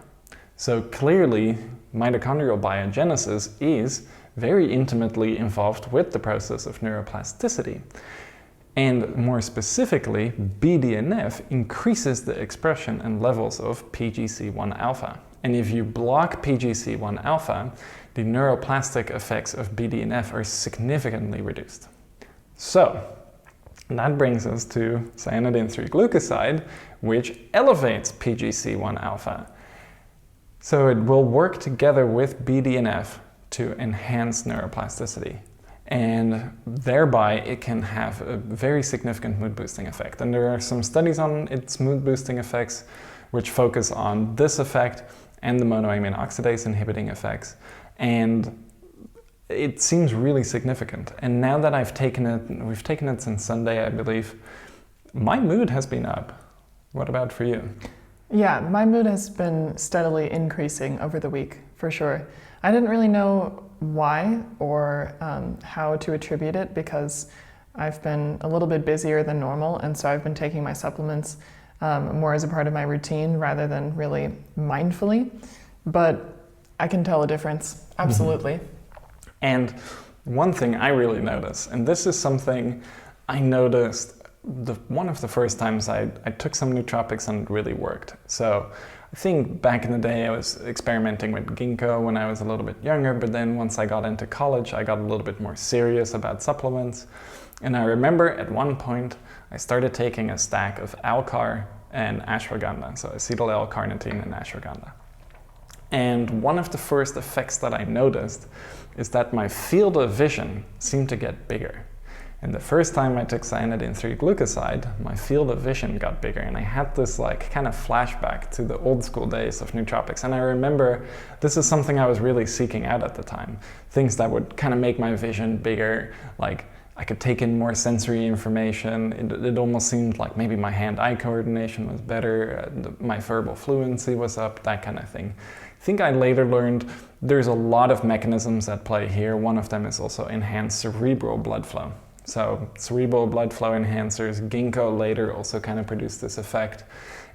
So clearly, mitochondrial biogenesis is very intimately involved with the process of neuroplasticity. And more specifically, BDNF increases the expression and levels of PGC1 alpha. And if you block PGC1 alpha, the neuroplastic effects of BDNF are significantly reduced. So, that brings us to Cyanidin 3-Glucoside, which elevates PGC1 alpha. So it will work together with BDNF to enhance neuroplasticity. And thereby it can have a very significant mood boosting effect. And there are some studies on its mood boosting effects which focus on this effect and the monoamine oxidase inhibiting effects. And it seems really significant. And now that we've taken it since Sunday, I believe, my mood has been up. What about for you? Yeah, my mood has been steadily increasing over the week, for sure. I didn't really know why or how to attribute it because I've been a little bit busier than normal, and so I've been taking my supplements more as a part of my routine rather than really mindfully. But I can tell a difference, absolutely. Mm-hmm. And one thing I really notice, and this is something I noticed one of the first times I took some nootropics and it really worked. So I think back in the day I was experimenting with ginkgo when I was a little bit younger, but then once I got into college I got a little bit more serious about supplements. And I remember at one point I started taking a stack of Alcar and ashwagandha, so acetyl L-carnitine and ashwagandha. And one of the first effects that I noticed is that my field of vision seemed to get bigger. And the first time I took Cyanidin 3-Glucoside, my field of vision got bigger, and I had this kind of flashback to the old school days of nootropics. And I remember this is something I was really seeking out at the time. Things that would kind of make my vision bigger, like I could take in more sensory information. It almost seemed like maybe my hand-eye coordination was better, my verbal fluency was up, that kind of thing. I think I later learned there's a lot of mechanisms at play here. One of them is also enhanced cerebral blood flow. So cerebral blood flow enhancers, ginkgo later also kind of produced this effect.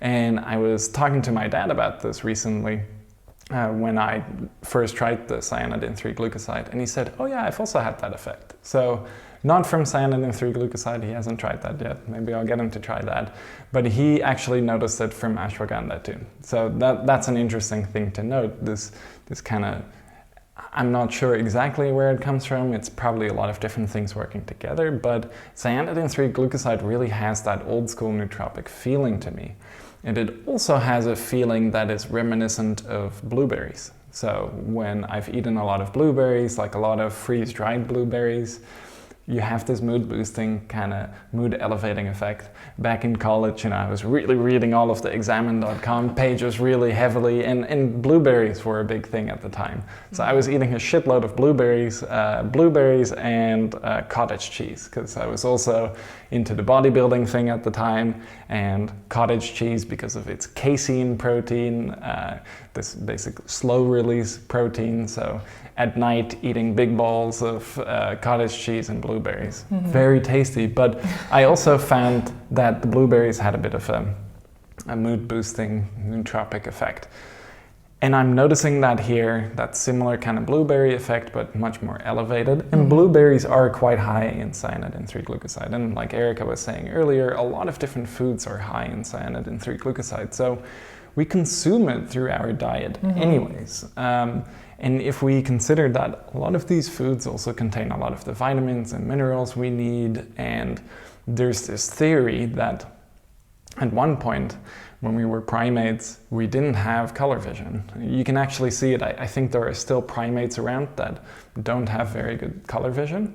And I was talking to my dad about this recently when I first tried the Cyanidin 3-Glucoside, and he said, oh yeah, I've also had that effect. So Not from Cyanidin 3-Glucoside, he hasn't tried that yet. Maybe I'll get him to try that. But he actually noticed it from ashwagandha too. So that's an interesting thing to note, this kind of, I'm not sure exactly where it comes from. It's probably a lot of different things working together, but Cyanidin 3-Glucoside really has that old school nootropic feeling to me. And it also has a feeling that is reminiscent of blueberries. So when I've eaten a lot of blueberries, like a lot of freeze-dried blueberries, you have this mood-boosting, kind of mood-elevating effect. Back in college, I was really reading all of the examine.com pages really heavily, and blueberries were a big thing at the time. So I was eating a shitload of blueberries and cottage cheese, because I was also into the bodybuilding thing at the time, and cottage cheese because of its casein protein, this basic slow-release protein. So at night, eating big balls of cottage cheese and blueberries. Very tasty, but I also found that the blueberries had a bit of a mood-boosting nootropic effect. And I'm noticing that here, that similar kind of blueberry effect, but much more elevated. And blueberries are quite high in Cyanidin 3-Glucoside. And like Erika was saying earlier, a lot of different foods are high in Cyanidin 3-Glucoside. So we consume it through our diet anyways. And if we consider that a lot of these foods also contain a lot of the vitamins and minerals we need, and there's this theory that at one point, when we were primates, we didn't have color vision. You can actually see it. I think there are still primates around that don't have very good color vision.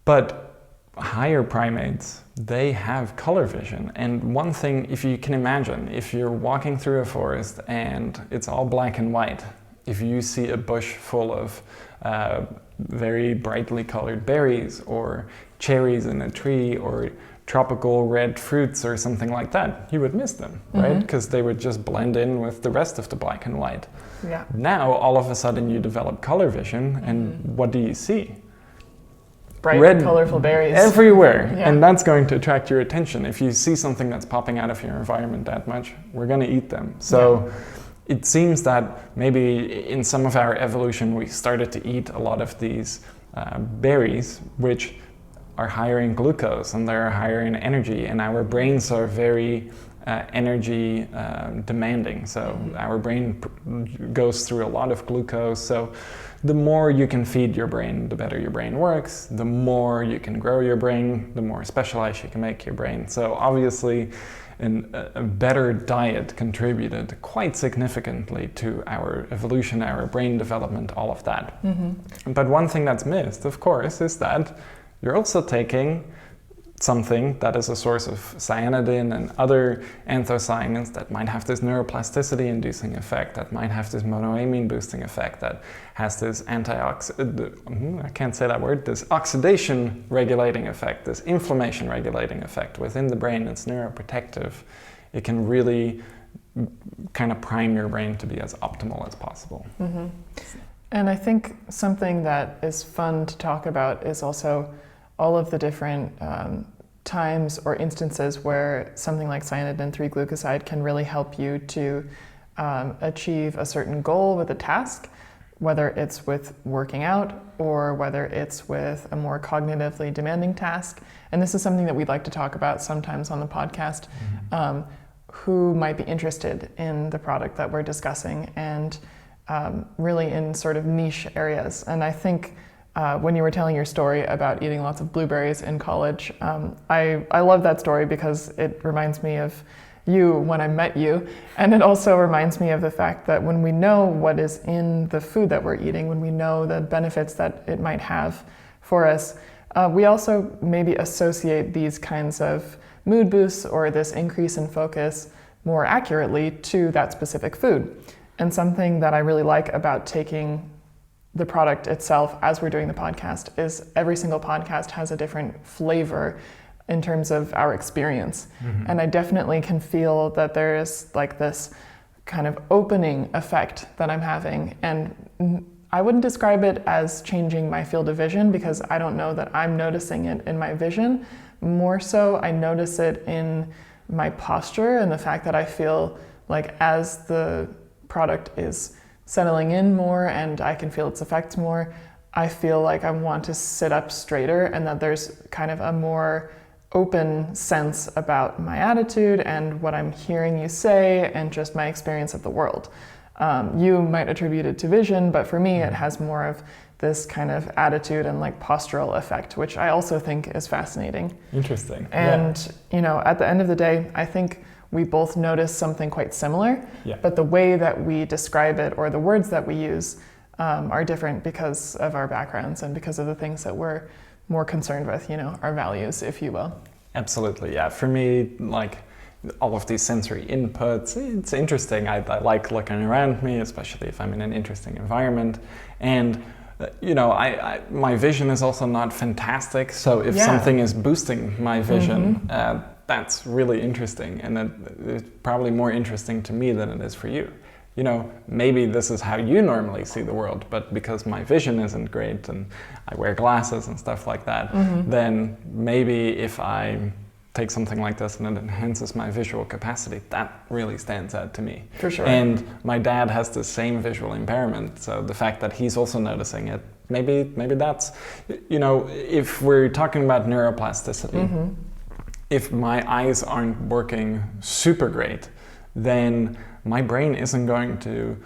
But higher primates, they have color vision. And one thing, if you can imagine, if you're walking through a forest and it's all black and white, if you see a bush full of very brightly colored berries or cherries in a tree or tropical red fruits or something like that, you would miss them, right? Because they would just blend in with the rest of the black and white. Yeah. Now, all of a sudden you develop color vision, and what do you see? Bright, red, colorful berries. Everywhere. Yeah. And that's going to attract your attention. If you see something that's popping out of your environment that much, we're going to eat them. So it seems that maybe in some of our evolution, we started to eat a lot of these berries, which are higher in glucose and they're higher in energy, and our brains are very energy demanding. So our brain goes through a lot of glucose. So the more you can feed your brain, the better your brain works. The more you can grow your brain, the more specialized you can make your brain. So obviously, a better diet contributed quite significantly to our evolution, our brain development, all of that. But one thing that's missed, of course, is that you're also taking something that is a source of cyanidin and other anthocyanins that might have this neuroplasticity inducing effect, that might have this monoamine boosting effect, that has this I can't say that word, this oxidation regulating effect, this inflammation regulating effect within the brain. It's neuroprotective. It can really kind of prime your brain to be as optimal as possible. And I think something that is fun to talk about is also all of the different times or instances where something like Cyanidin 3-Glucoside can really help you to achieve a certain goal with a task, whether it's with working out or whether it's with a more cognitively demanding task. And this is something that we'd like to talk about sometimes on the podcast, who might be interested in the product that we're discussing, and really in sort of niche areas. And I think when you were telling your story about eating lots of blueberries in college, I love that story because it reminds me of you when I met you, and it also reminds me of the fact that when we know what is in the food that we're eating, when we know the benefits that it might have for us, we also maybe associate these kinds of mood boosts or this increase in focus more accurately to that specific food. And something that I really like about taking the product itself as we're doing the podcast is every single podcast has a different flavor in terms of our experience. And I definitely can feel that there is like this kind of opening effect that I'm having. And I wouldn't describe it as changing my field of vision because I don't know that I'm noticing it in my vision. More so, I notice it in my posture and the fact that I feel like as the product is settling in more and I can feel its effects more, I feel like I want to sit up straighter, and that there's kind of a more open sense about my attitude and what I'm hearing you say and just my experience of the world. You might attribute it to vision, but for me it has more of this kind of attitude and like postural effect, which I also think is fascinating. Interesting. And, you know, at the end of the day, I think we both notice something quite similar, Yeah. but the way that we describe it or the words that we use are different because of our backgrounds and because of the things that we're more concerned with, you know, our values, if you will. Absolutely, yeah. For me, like all of these sensory inputs, it's interesting. I like looking around me, especially if I'm in an interesting environment. And you know, my vision is also not fantastic. So if something is boosting my vision, that's really interesting, and it's probably more interesting to me than it is for you. You know, maybe this is how you normally see the world, but because my vision isn't great and I wear glasses and stuff like that, then maybe if I take something like this and it enhances my visual capacity, that really stands out to me. For sure. And my dad has the same visual impairment, so the fact that he's also noticing it, maybe that's, you know, if we're talking about neuroplasticity, if my eyes aren't working super great, then my brain isn't going to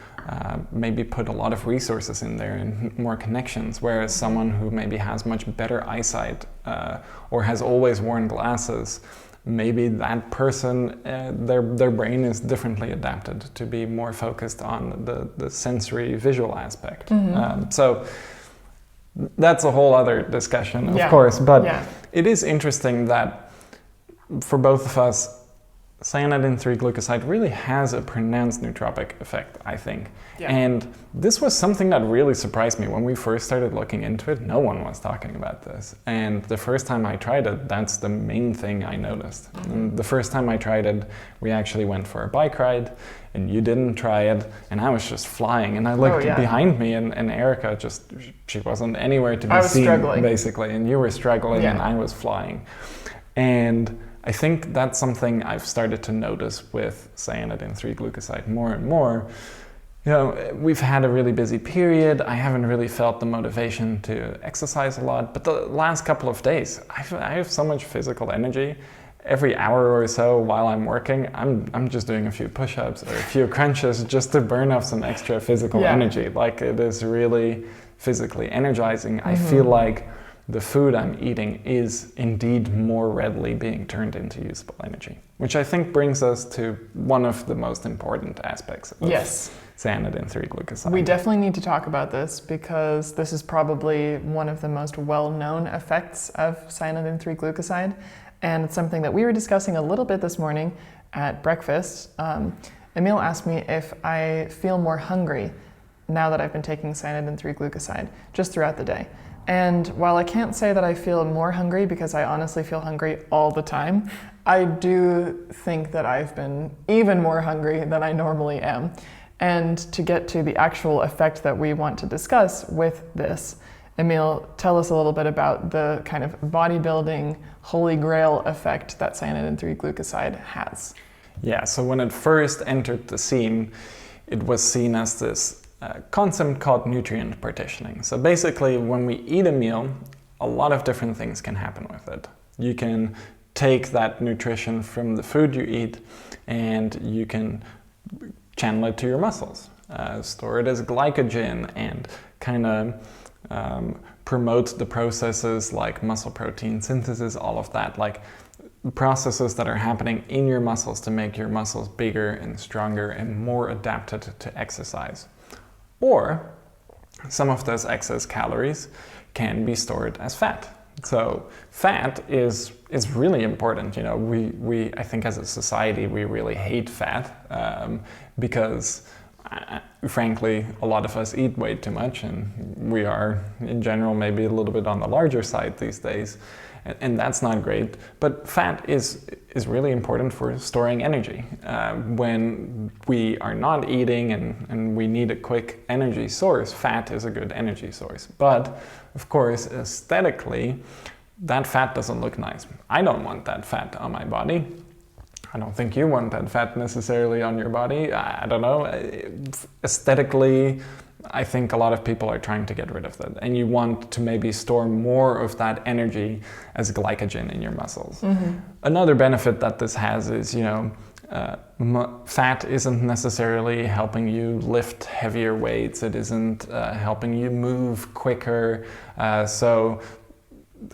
maybe put a lot of resources in there and more connections, whereas someone who maybe has much better eyesight or has always worn glasses, maybe that person, their brain is differently adapted to be more focused on the sensory visual aspect. So that's a whole other discussion, of course, but it is interesting that for both of us, Cyanidin 3-Glucoside really has a pronounced nootropic effect, I think. And this was something that really surprised me. When we first started looking into it, no one was talking about this. And the first time I tried it, that's the main thing I noticed. And the first time I tried it, we actually went for a bike ride, and you didn't try it, and I was just flying. And I looked behind me, and Erika she wasn't anywhere to be seen, struggling, basically. And you were struggling, and I was flying. And I think that's something I've started to notice with Cyanidin 3-Glucoside more and more. You know, we've had a really busy period. I haven't really felt the motivation to exercise a lot, but the last couple of days, I have so much physical energy. Every hour or so while I'm working, I'm just doing a few push-ups or a few crunches just to burn off some extra physical energy. Like, it is really physically energizing. I feel like the food I'm eating is indeed more readily being turned into usable energy, which I think brings us to one of the most important aspects of Cyanidin 3-Glucoside. We definitely need to talk about this because this is probably one of the most well-known effects of Cyanidin 3-Glucoside, and it's something that we were discussing a little bit this morning at breakfast. Emiel asked me if I feel more hungry now that I've been taking Cyanidin 3-Glucoside just throughout the day. And while I can't say that I feel more hungry because I honestly feel hungry all the time, I do think that I've been even more hungry than I normally am. And to get to the actual effect that we want to discuss with this, Emiel, tell us a little bit about the kind of bodybuilding holy grail effect that Cyanidin 3-Glucoside has. Yeah, so when it first entered the scene, it was seen as this concept called nutrient partitioning. So basically, when we eat a meal, a lot of different things can happen with it. You can take that nutrition from the food you eat and you can channel it to your muscles, store it as glycogen, and kind of promote the processes like muscle protein synthesis, all of that, like processes that are happening in your muscles to make your muscles bigger and stronger and more adapted to exercise. Or some of those excess calories can be stored as fat. So fat is really important. You know, we I think as a society we really hate fat because frankly a lot of us eat way too much, and we are in general maybe a little bit on the larger side these days. And that's not great, but fat is really important for storing energy. When we are not eating and we need a quick energy source, fat is a good energy source. But of course, aesthetically, that fat doesn't look nice. I don't want that fat on my body. I don't think you want that fat necessarily on your body. I don't know. Aesthetically, I think a lot of people are trying to get rid of that, and you want to maybe store more of that energy as glycogen in your muscles. Another benefit that this has is, fat isn't necessarily helping you lift heavier weights. It isn't helping you move quicker. So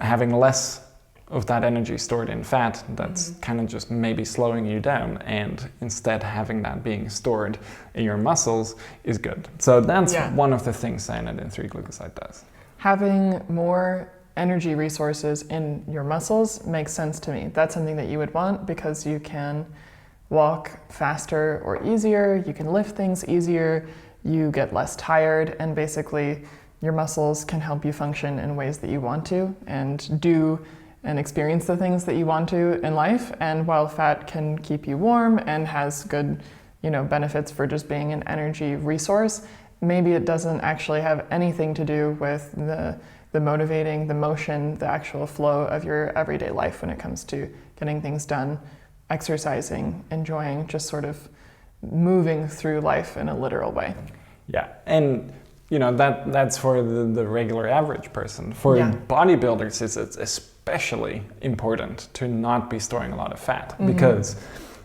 having less of that energy stored in fat, that's kind of just maybe slowing you down, and instead having that being stored in your muscles is good. So that's one of the things Cyanidin 3-Glucoside does. Having more energy resources in your muscles makes sense to me. That's something that you would want because you can walk faster or easier, you can lift things easier, you get less tired, and basically your muscles can help you function in ways that you want to and do and experience the things that you want to in life. And while fat can keep you warm and has good, benefits for just being an energy resource, maybe it doesn't actually have anything to do with the motivating, the motion, the actual flow of your everyday life when it comes to getting things done, exercising, enjoying, just sort of moving through life in a literal way. Yeah, and that's for the regular average person. For bodybuilders, it's especially important to not be storing a lot of fat, because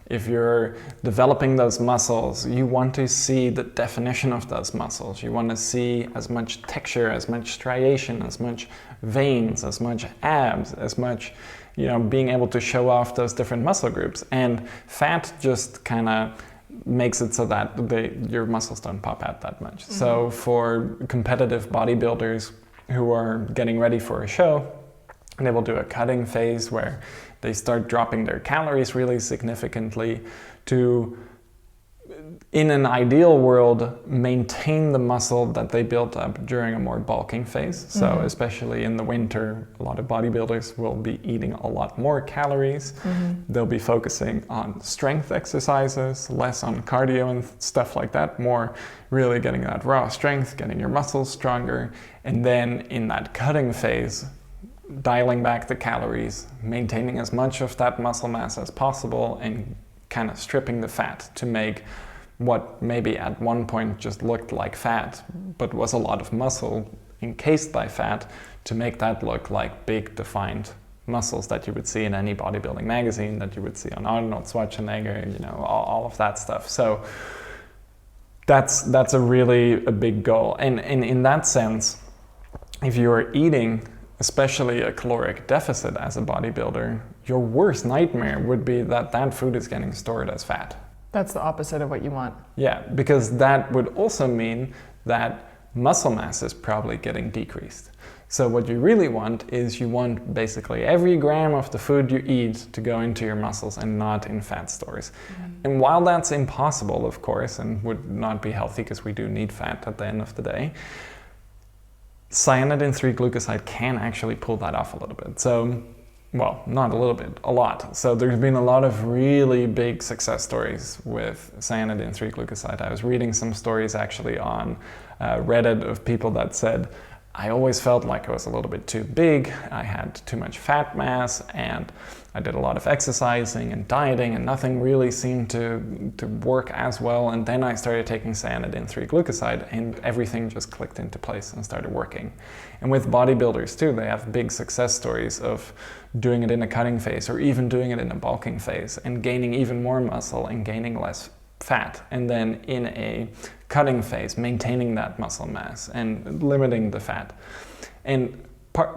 if you're developing those muscles, you want to see the definition of those muscles. You want to see as much texture, as much striation, as much veins, as much abs, as much, being able to show off those different muscle groups. And fat just kind of makes it so that your muscles don't pop out that much. So for competitive bodybuilders who are getting ready for a show, they will do a cutting phase where they start dropping their calories really significantly to, in an ideal world, maintain the muscle that they built up during a more bulking phase. So especially in the winter, a lot of bodybuilders will be eating a lot more calories. They'll be focusing on strength exercises, less on cardio and stuff like that, more really getting that raw strength, getting your muscles stronger. And then in that cutting phase, dialing back the calories, maintaining as much of that muscle mass as possible, and kind of stripping the fat to make what maybe at one point just looked like fat, but was a lot of muscle encased by fat, to make that look like big defined muscles that you would see in any bodybuilding magazine, that you would see on Arnold Schwarzenegger, all of that stuff. So that's a really a big goal. And in that sense, if you're eating especially a caloric deficit as a bodybuilder, your worst nightmare would be that food is getting stored as fat. That's the opposite of what you want. Yeah, because that would also mean that muscle mass is probably getting decreased. So what you really want is you want basically every gram of the food you eat to go into your muscles and not in fat stores. And while that's impossible, of course, and would not be healthy because we do need fat at the end of the day, Cyanidin 3-Glucoside can actually pull that off a little bit. So, well, not a little bit, a lot. So there's been a lot of really big success stories with Cyanidin 3-Glucoside. I was reading some stories actually on Reddit of people that said, I always felt like I was a little bit too big, I had too much fat mass, and I did a lot of exercising and dieting, and nothing really seemed to work as well. And then I started taking Cyanidin 3-Glucoside, and everything just clicked into place and started working. And with bodybuilders too, they have big success stories of doing it in a cutting phase, or even doing it in a bulking phase, and gaining even more muscle and gaining less fat, and then in a cutting phase maintaining that muscle mass and limiting the fat. And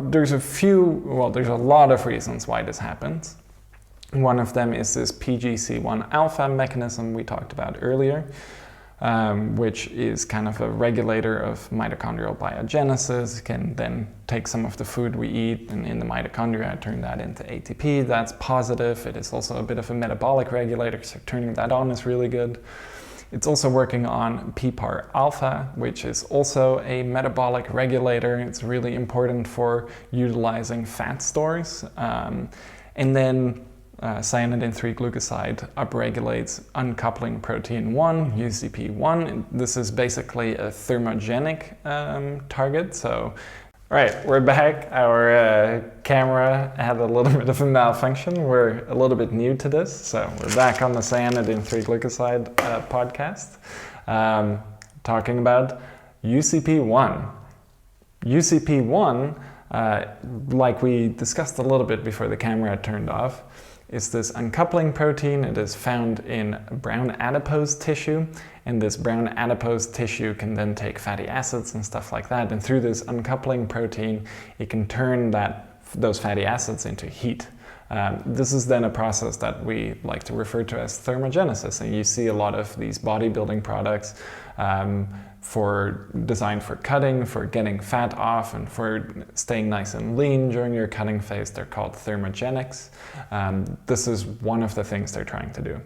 there's a lot of reasons why this happens. One of them is this PGC1 alpha mechanism we talked about earlier, which is kind of a regulator of mitochondrial biogenesis. It can then take some of the food we eat and in the mitochondria turn that into ATP. That's positive. It is also a bit of a metabolic regulator, so turning that on is really good. It's also working on PPAR alpha, which is also a metabolic regulator. It's really important for utilizing fat stores. And then Cyanidin 3-Glucoside upregulates uncoupling protein 1, UCP1. This is basically a thermogenic target. So, all right, we're back. Our camera had a little bit of a malfunction. We're a little bit new to this, so we're back on the Cyanidin 3-Glucoside podcast, talking about UCP1. UCP1, like we discussed a little bit before the camera turned off, is this uncoupling protein. It is found in brown adipose tissue, and this brown adipose tissue can then take fatty acids and stuff like that, and through this uncoupling protein it can turn those fatty acids into heat. This is then a process that we like to refer to as thermogenesis, and you see a lot of these bodybuilding products designed for cutting, for getting fat off, and for staying nice and lean during your cutting phase. They're called thermogenics. This is one of the things they're trying to do.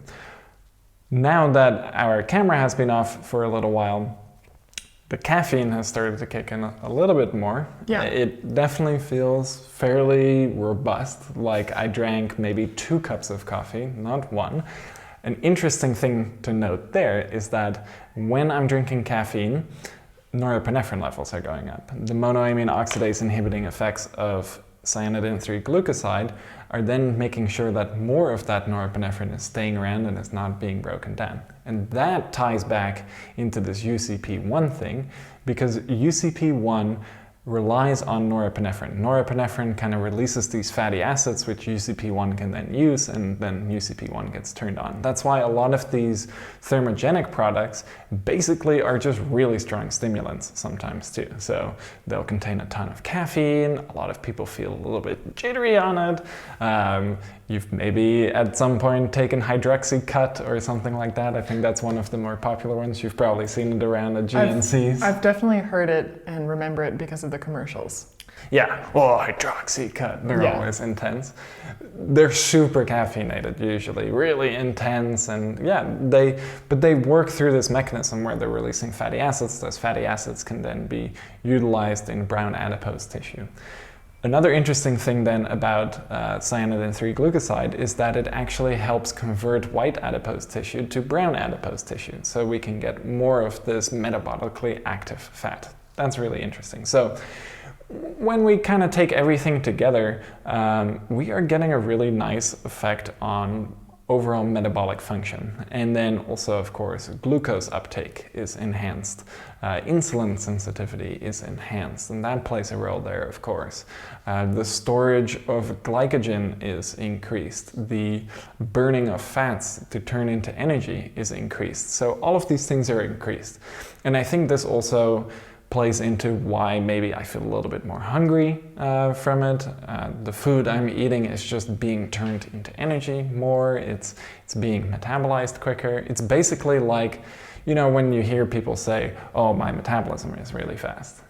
Now that our camera has been off for a little while, the caffeine has started to kick in a little bit more. Yeah. It definitely feels fairly robust, like I drank maybe 2 cups of coffee, not 1. An interesting thing to note there is that when I'm drinking caffeine, norepinephrine levels are going up. The monoamine oxidase inhibiting effects of Cyanidin 3-Glucoside are then making sure that more of that norepinephrine is staying around and is not being broken down. And that ties back into this UCP1 thing, because UCP1 relies on norepinephrine. Norepinephrine kind of releases these fatty acids, which UCP1 can then use, and then UCP1 gets turned on. That's why a lot of these thermogenic products basically are just really strong stimulants sometimes too. So they'll contain a ton of caffeine. A lot of people feel a little bit jittery on it. You've maybe at some point taken Hydroxycut or something like that. I think that's one of the more popular ones. You've probably seen it around at GNCs. I've definitely heard it and remember it because of the commercials. Yeah, well, Hydroxycut, they're always intense. They're super caffeinated usually, really intense, and but they work through this mechanism where they're releasing fatty acids. Those fatty acids can then be utilized in brown adipose tissue. Another interesting thing then about Cyanidin 3-Glucoside is that it actually helps convert white adipose tissue to brown adipose tissue, so we can get more of this metabolically active fat. That's really interesting. So when we kind of take everything together, we are getting a really nice effect on overall metabolic function. And then also, of course, glucose uptake is enhanced. Insulin sensitivity is enhanced, and that plays a role there, of course. The storage of glycogen is increased. The burning of fats to turn into energy is increased. So all of these things are increased. And I think this also plays into why maybe I feel a little bit more hungry from it. The food I'm eating is just being turned into energy more. It's being metabolized quicker. It's basically like, you know, when you hear people say, oh, my metabolism is really fast.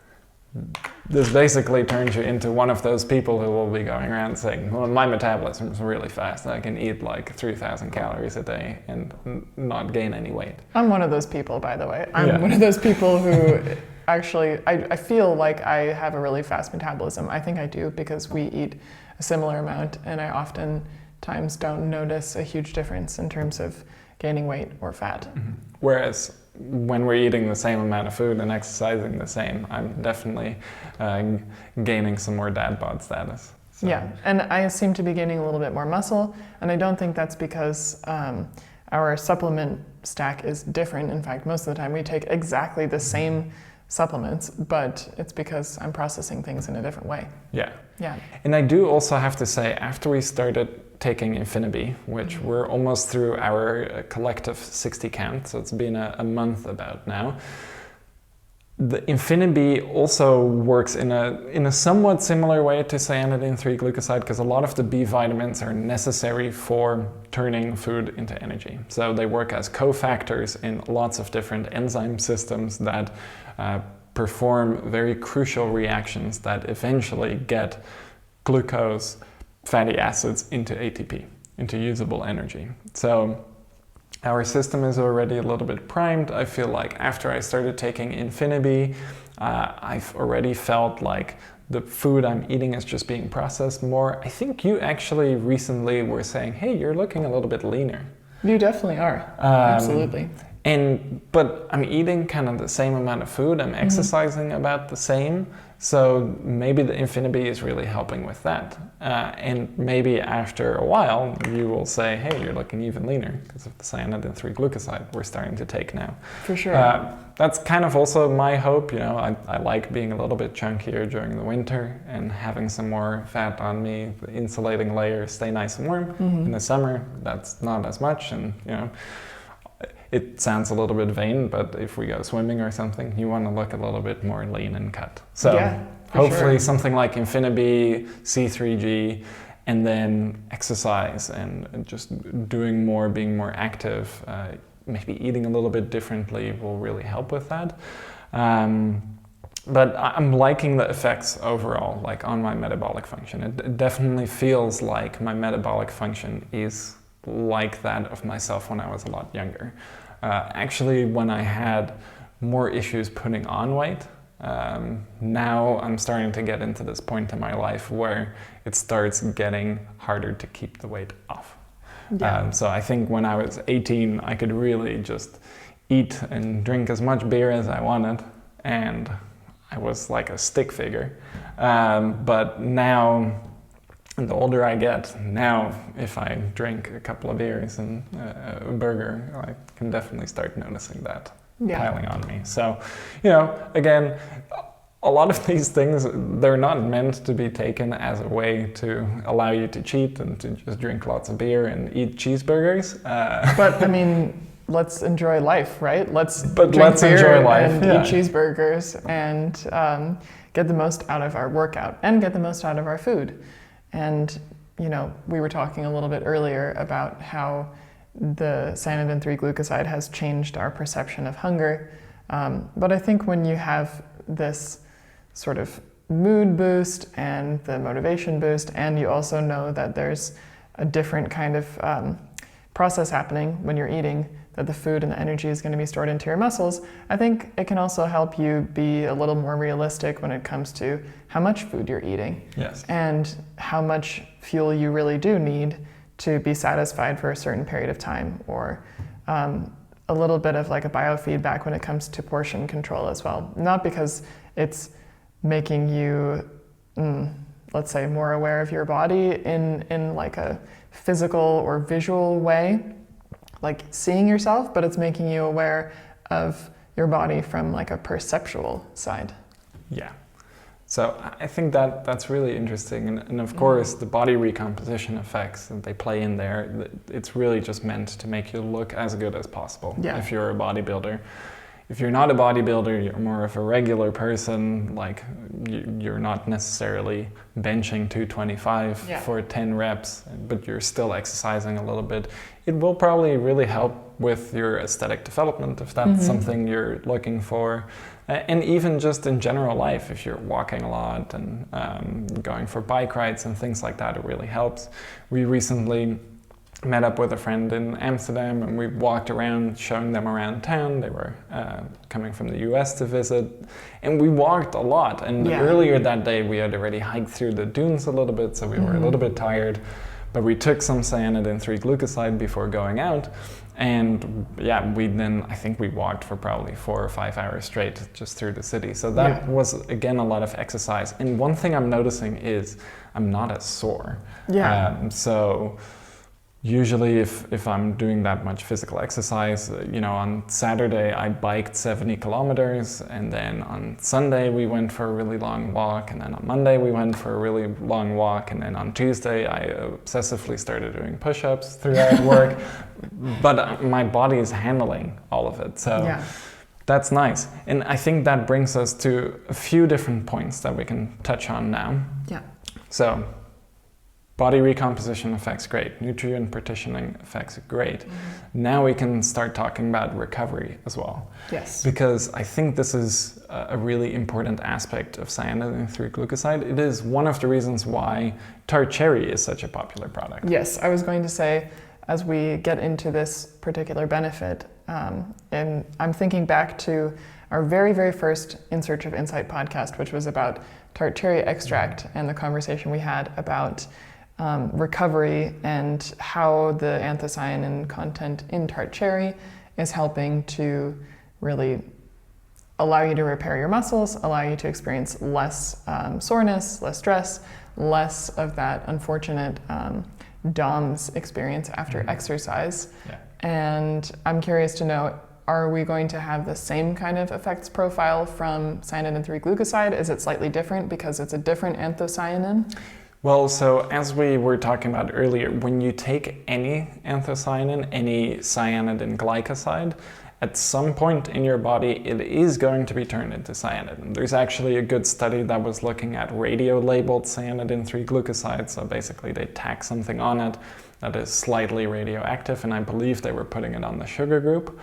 This basically turns you into one of those people who will be going around saying, well, my metabolism is really fast. I can eat like 3,000 calories a day and not gain any weight. I'm one of those people, by the way. I'm one of those people who actually, I feel like I have a really fast metabolism. I think I do because we eat a similar amount, and I oftentimes don't notice a huge difference in terms of gaining weight or fat. Mm-hmm. Whereas when we're eating the same amount of food and exercising the same, I'm definitely gaining some more dad bod status. So. Yeah, and I seem to be gaining a little bit more muscle, and I don't think that's because our supplement stack is different. In fact, most of the time we take exactly the same supplements, but it's because I'm processing things in a different way. Yeah. Yeah. And I do also have to say, after we started taking Infinity, which we're almost through our collective 60 count, so it's been a month about now, the Infinity also works in a somewhat similar way to Cyanidin 3-Glucoside, because a lot of the B vitamins are necessary for turning food into energy. So they work as cofactors in lots of different enzyme systems that perform very crucial reactions that eventually get glucose, fatty acids into ATP, into usable energy. So our system is already a little bit primed. I feel like after I started taking Infinity, I've already felt like the food I'm eating is just being processed more. I think you actually recently were saying, hey, you're looking a little bit leaner. You definitely are, absolutely. But I'm eating kind of the same amount of food, I'm exercising about the same, so maybe the Infinity is really helping with that. And maybe after a while, you will say, hey, you're looking even leaner because of the Cyanidin 3-Glucoside we're starting to take now. For sure. that's kind of also my hope. I like being a little bit chunkier during the winter and having some more fat on me. The insulating layers stay nice and warm. In the summer, that's not as much. And, it sounds a little bit vain, but if we go swimming or something, you want to look a little bit more lean and cut. So hopefully something like Infinibee, C3G, and then exercise and just doing more, being more active, maybe eating a little bit differently will really help with that. But I'm liking the effects overall, like on my metabolic function. It definitely feels like my metabolic function is like that of myself when I was a lot younger. Actually, when I had more issues putting on weight, now I'm starting to get into this point in my life where it starts getting harder to keep the weight off. So I think when I was 18, I could really just eat and drink as much beer as I wanted, and I was like a stick figure. But now, the older I get, now if I drink a couple of beers and a burger, I can definitely start noticing that piling on me. So, again, a lot of these things, they're not meant to be taken as a way to allow you to cheat and to just drink lots of beer and eat cheeseburgers. But I mean, let's enjoy life, right? Let's enjoy life and eat cheeseburgers and get the most out of our workout and get the most out of our food. And, we were talking a little bit earlier about how the Cyanidin 3-Glucoside has changed our perception of hunger. But I think when you have this sort of mood boost and the motivation boost, and you also know that there's a different kind of process happening when you're eating, that the food and the energy is going to be stored into your muscles, I think it can also help you be a little more realistic when it comes to how much food you're eating. Yes. And how much fuel you really do need to be satisfied for a certain period of time, or a little bit of like a biofeedback when it comes to portion control as well. Not because it's making you, let's say, more aware of your body in like a physical or visual way, like seeing yourself, but it's making you aware of your body from like a perceptual side. Yeah. So I think that's really interesting. And of course, the body recomposition effects that they play in there, it's really just meant to make you look as good as possible if you're a bodybuilder. If you're not a bodybuilder, you're more of a regular person, like you're not necessarily benching 225 for 10 reps, but you're still exercising a little bit. It will probably really help with your aesthetic development if that's something you're looking for. And even just in general life, if you're walking a lot and going for bike rides and things like that, it really helps. We recently met up with a friend in Amsterdam and we walked around showing them around town. They were coming from the US to visit, and we walked a lot. And earlier that day we had already hiked through the dunes a little bit, so we were a little bit tired, but we took some Cyanidin 3-Glucoside before going out. And I think we walked for probably 4 or 5 hours straight just through the city. So that was, again, a lot of exercise. And one thing I'm noticing is I'm not as sore. So usually if I'm doing that much physical exercise, on Saturday I biked 70 kilometers, and then on Sunday we went for a really long walk, and then on Monday we went for a really long walk, and then on Tuesday I obsessively started doing push-ups throughout work. But my body is handling all of it, so that's nice. And I think that brings us to a few different points that we can touch on now. So body recomposition effects, great. Nutrient partitioning effects, great. Now we can start talking about recovery as well. Yes. Because I think this is a really important aspect of Cyanidin 3-Glucoside. It is one of the reasons why tart cherry is such a popular product. Yes, I was going to say, as we get into this particular benefit, and I'm thinking back to our very, very first In Search of Insight podcast, which was about tart cherry extract and the conversation we had about recovery and how the anthocyanin content in tart cherry is helping to really allow you to repair your muscles, allow you to experience less soreness, less stress, less of that unfortunate DOMS experience after exercise. And I'm curious to know, are we going to have the same kind of effects profile from cyanidin 3-glucoside? Is it slightly different because it's a different anthocyanin? Well, so as we were talking about earlier, when you take any anthocyanin, any cyanidin glycoside, at some point in your body, it is going to be turned into cyanidin. There's actually a good study that was looking at radio-labeled cyanidin 3-glucoside. So basically they tack something on it that is slightly radioactive, and I believe they were putting it on the sugar group.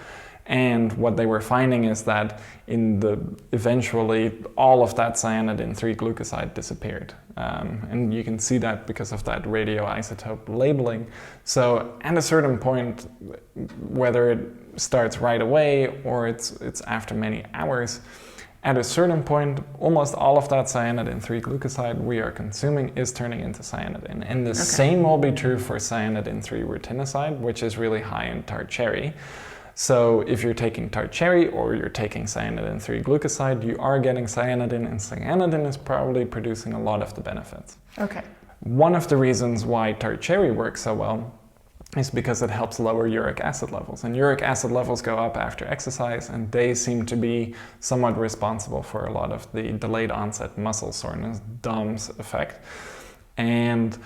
And what they were finding is that eventually all of that cyanidin 3-glucoside disappeared. And you can see that because of that radioisotope labeling. So at a certain point, whether it starts right away or it's after many hours, at a certain point, almost all of that cyanidin 3-glucoside we are consuming is turning into cyanidin. And the same will be true for cyanidin 3-rutinoside, which is really high in tart cherry. So if you're taking tart cherry or you're taking cyanidin 3-glucoside, you are getting cyanidin, and cyanidin is probably producing a lot of the benefits. Okay. One of the reasons why tart cherry works so well is because it helps lower uric acid levels. And uric acid levels go up after exercise, and they seem to be somewhat responsible for a lot of the delayed onset muscle soreness, DOMS effect. And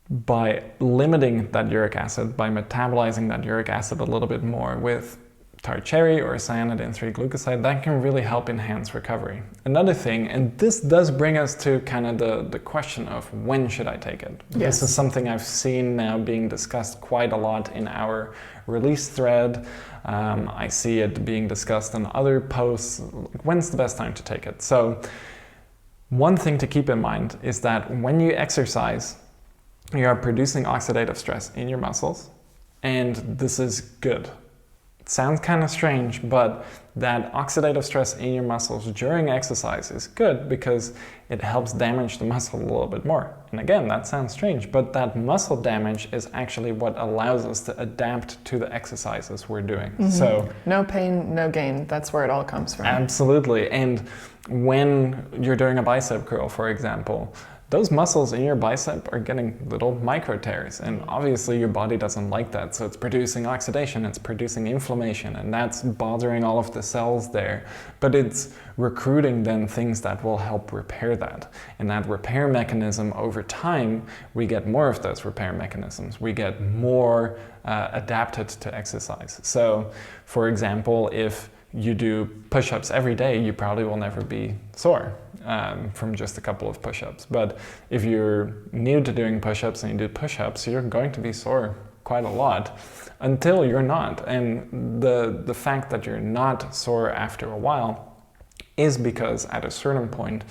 by limiting that uric acid, by metabolizing that uric acid a little bit more with tart cherry or cyanidin 3-glucoside, that can really help enhance recovery. Another thing, and this does bring us to kind of the question of when should I take it? Yes. This is something I've seen now being discussed quite a lot in our release thread. I see it being discussed in other posts. When's the best time to take it? So one thing to keep in mind is that when you exercise, you are producing oxidative stress in your muscles, and this is good. It sounds kind of strange, but that oxidative stress in your muscles during exercise is good because it helps damage the muscle a little bit more. And again, that sounds strange, but that muscle damage is actually what allows us to adapt to the exercises we're doing. Mm-hmm. So no pain, no gain. That's where it all comes from. Absolutely. And when you're doing a bicep curl, for example, those muscles in your bicep are getting little micro tears, and obviously your body doesn't like that, so it's producing oxidation, it's producing inflammation, and that's bothering all of the cells there. But it's recruiting then things that will help repair that. And that repair mechanism, over time, we get more of those repair mechanisms. We get more adapted to exercise. So, for example, if you do push-ups every day, you probably will never be sore from just a couple of push-ups. But if you're new to doing push-ups and you do push-ups, you're going to be sore quite a lot until you're not. And the fact that you're not sore after a while is because at a certain point,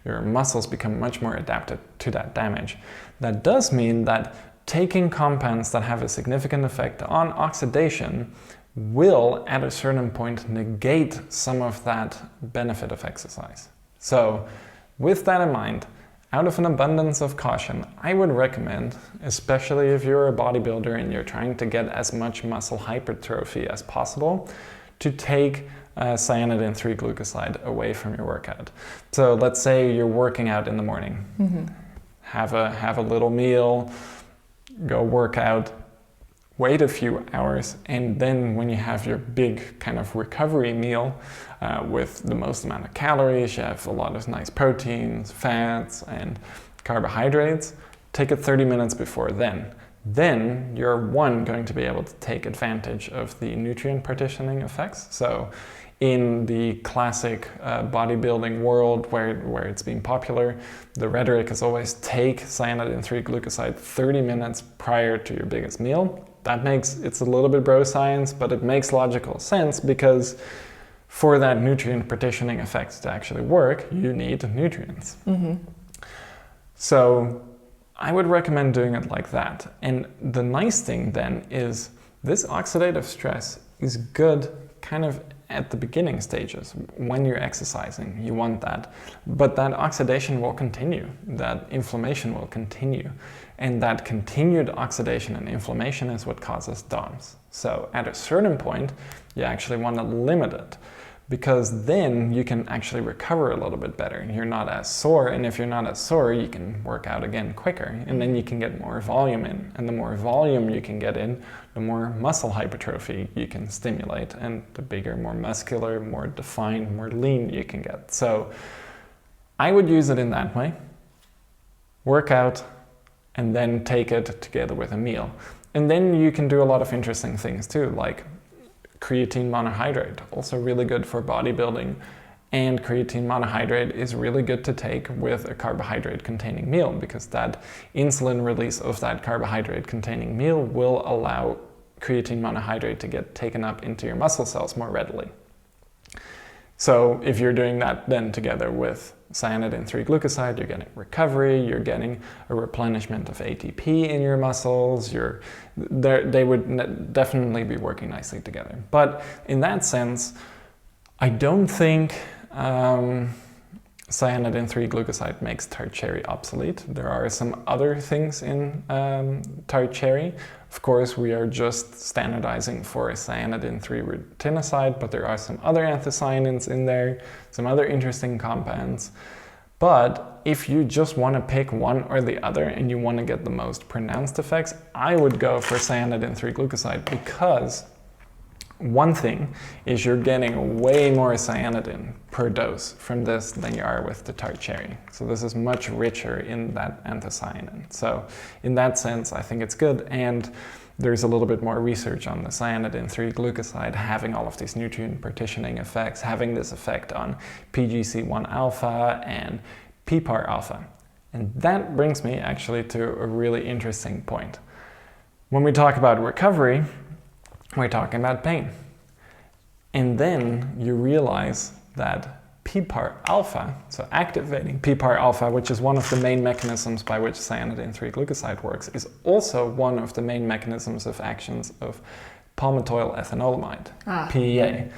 your muscles become much more adapted to that damage. That does mean that taking compounds that have a significant effect on oxidation will, at a certain point, negate some of that benefit of exercise. So, with that in mind, out of an abundance of caution, I would recommend, especially if you're a bodybuilder and you're trying to get as much muscle hypertrophy as possible, to take cyanidin 3-glucoside away from your workout. So let's say you're working out in the morning, have a little meal, go work out, wait a few hours, and then when you have your big kind of recovery meal with the most amount of calories, you have a lot of nice proteins, fats, and carbohydrates, take it 30 minutes before then. Then you're going to be able to take advantage of the nutrient partitioning effects. So in the classic bodybuilding world where it's been popular, the rhetoric is always take cyanidin 3-glucoside 30 minutes prior to your biggest meal. It's a little bit bro science, but it makes logical sense because for that nutrient partitioning effect to actually work, you need nutrients. So I would recommend doing it like that. And the nice thing then is this oxidative stress is good kind of at the beginning stages when you're exercising. You want that. But that oxidation will continue, that inflammation will continue. And that continued oxidation and inflammation is what causes DOMS. So at a certain point, you actually want to limit it. because then you can actually recover a little bit better and you're not as sore. And if you're not as sore, you can work out again quicker, and then you can get more volume in. And the more volume you can get in, the more muscle hypertrophy you can stimulate, and the bigger, more muscular, more defined, more lean you can get. So I would use it in that way. Work out and then take it together with a meal. And then you can do a lot of interesting things too, like creatine monohydrate, also really good for bodybuilding. And creatine monohydrate is really good to take with a carbohydrate containing meal, because that insulin release of that carbohydrate containing meal will allow creatine monohydrate to get taken up into your muscle cells more readily. So if you're doing that then together with Cyanidin 3-Glucoside, you're getting recovery, you're getting a replenishment of ATP in your muscles, they would definitely be working nicely together. But in that sense, I don't think Cyanidin 3-Glucoside makes tart cherry obsolete. There are some other things in tart cherry. Of course, we are just standardizing for Cyanidin 3-Rutinoside, but there are some other anthocyanins in there, some other interesting compounds. But if you just want to pick one or the other and you want to get the most pronounced effects, I would go for Cyanidin 3-Glucoside, because one thing is you're getting way more cyanidin per dose from this than you are with the tart cherry. So this is much richer in that anthocyanin. So in that sense, I think it's good. And there's a little bit more research on the Cyanidin 3-Glucoside having all of these nutrient partitioning effects, having this effect on PGC1 alpha and PPAR alpha. And that brings me actually to a really interesting point. When we talk about recovery, we're talking about pain. And then you realize that PPAR alpha, so activating PPAR alpha, which is one of the main mechanisms by which Cyanidin 3-Glucoside works, is also one of the main mechanisms of actions of palmitoyl ethanolamide, PEA.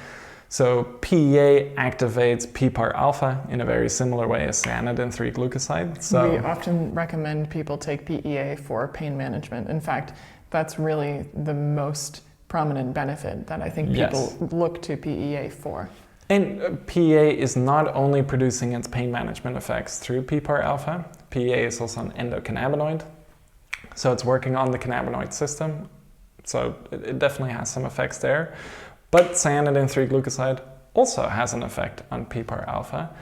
So PEA activates PPAR alpha in a very similar way as Cyanidin 3-Glucoside. So we often recommend people take PEA for pain management. In fact, that's really the most prominent benefit that I think people look to PEA for. And PEA is not only producing its pain management effects through PPAR alpha, PEA is also an endocannabinoid. So it's working on the cannabinoid system. So it definitely has some effects there. But Cyanidin 3-Glucoside also has an effect on PPAR alpha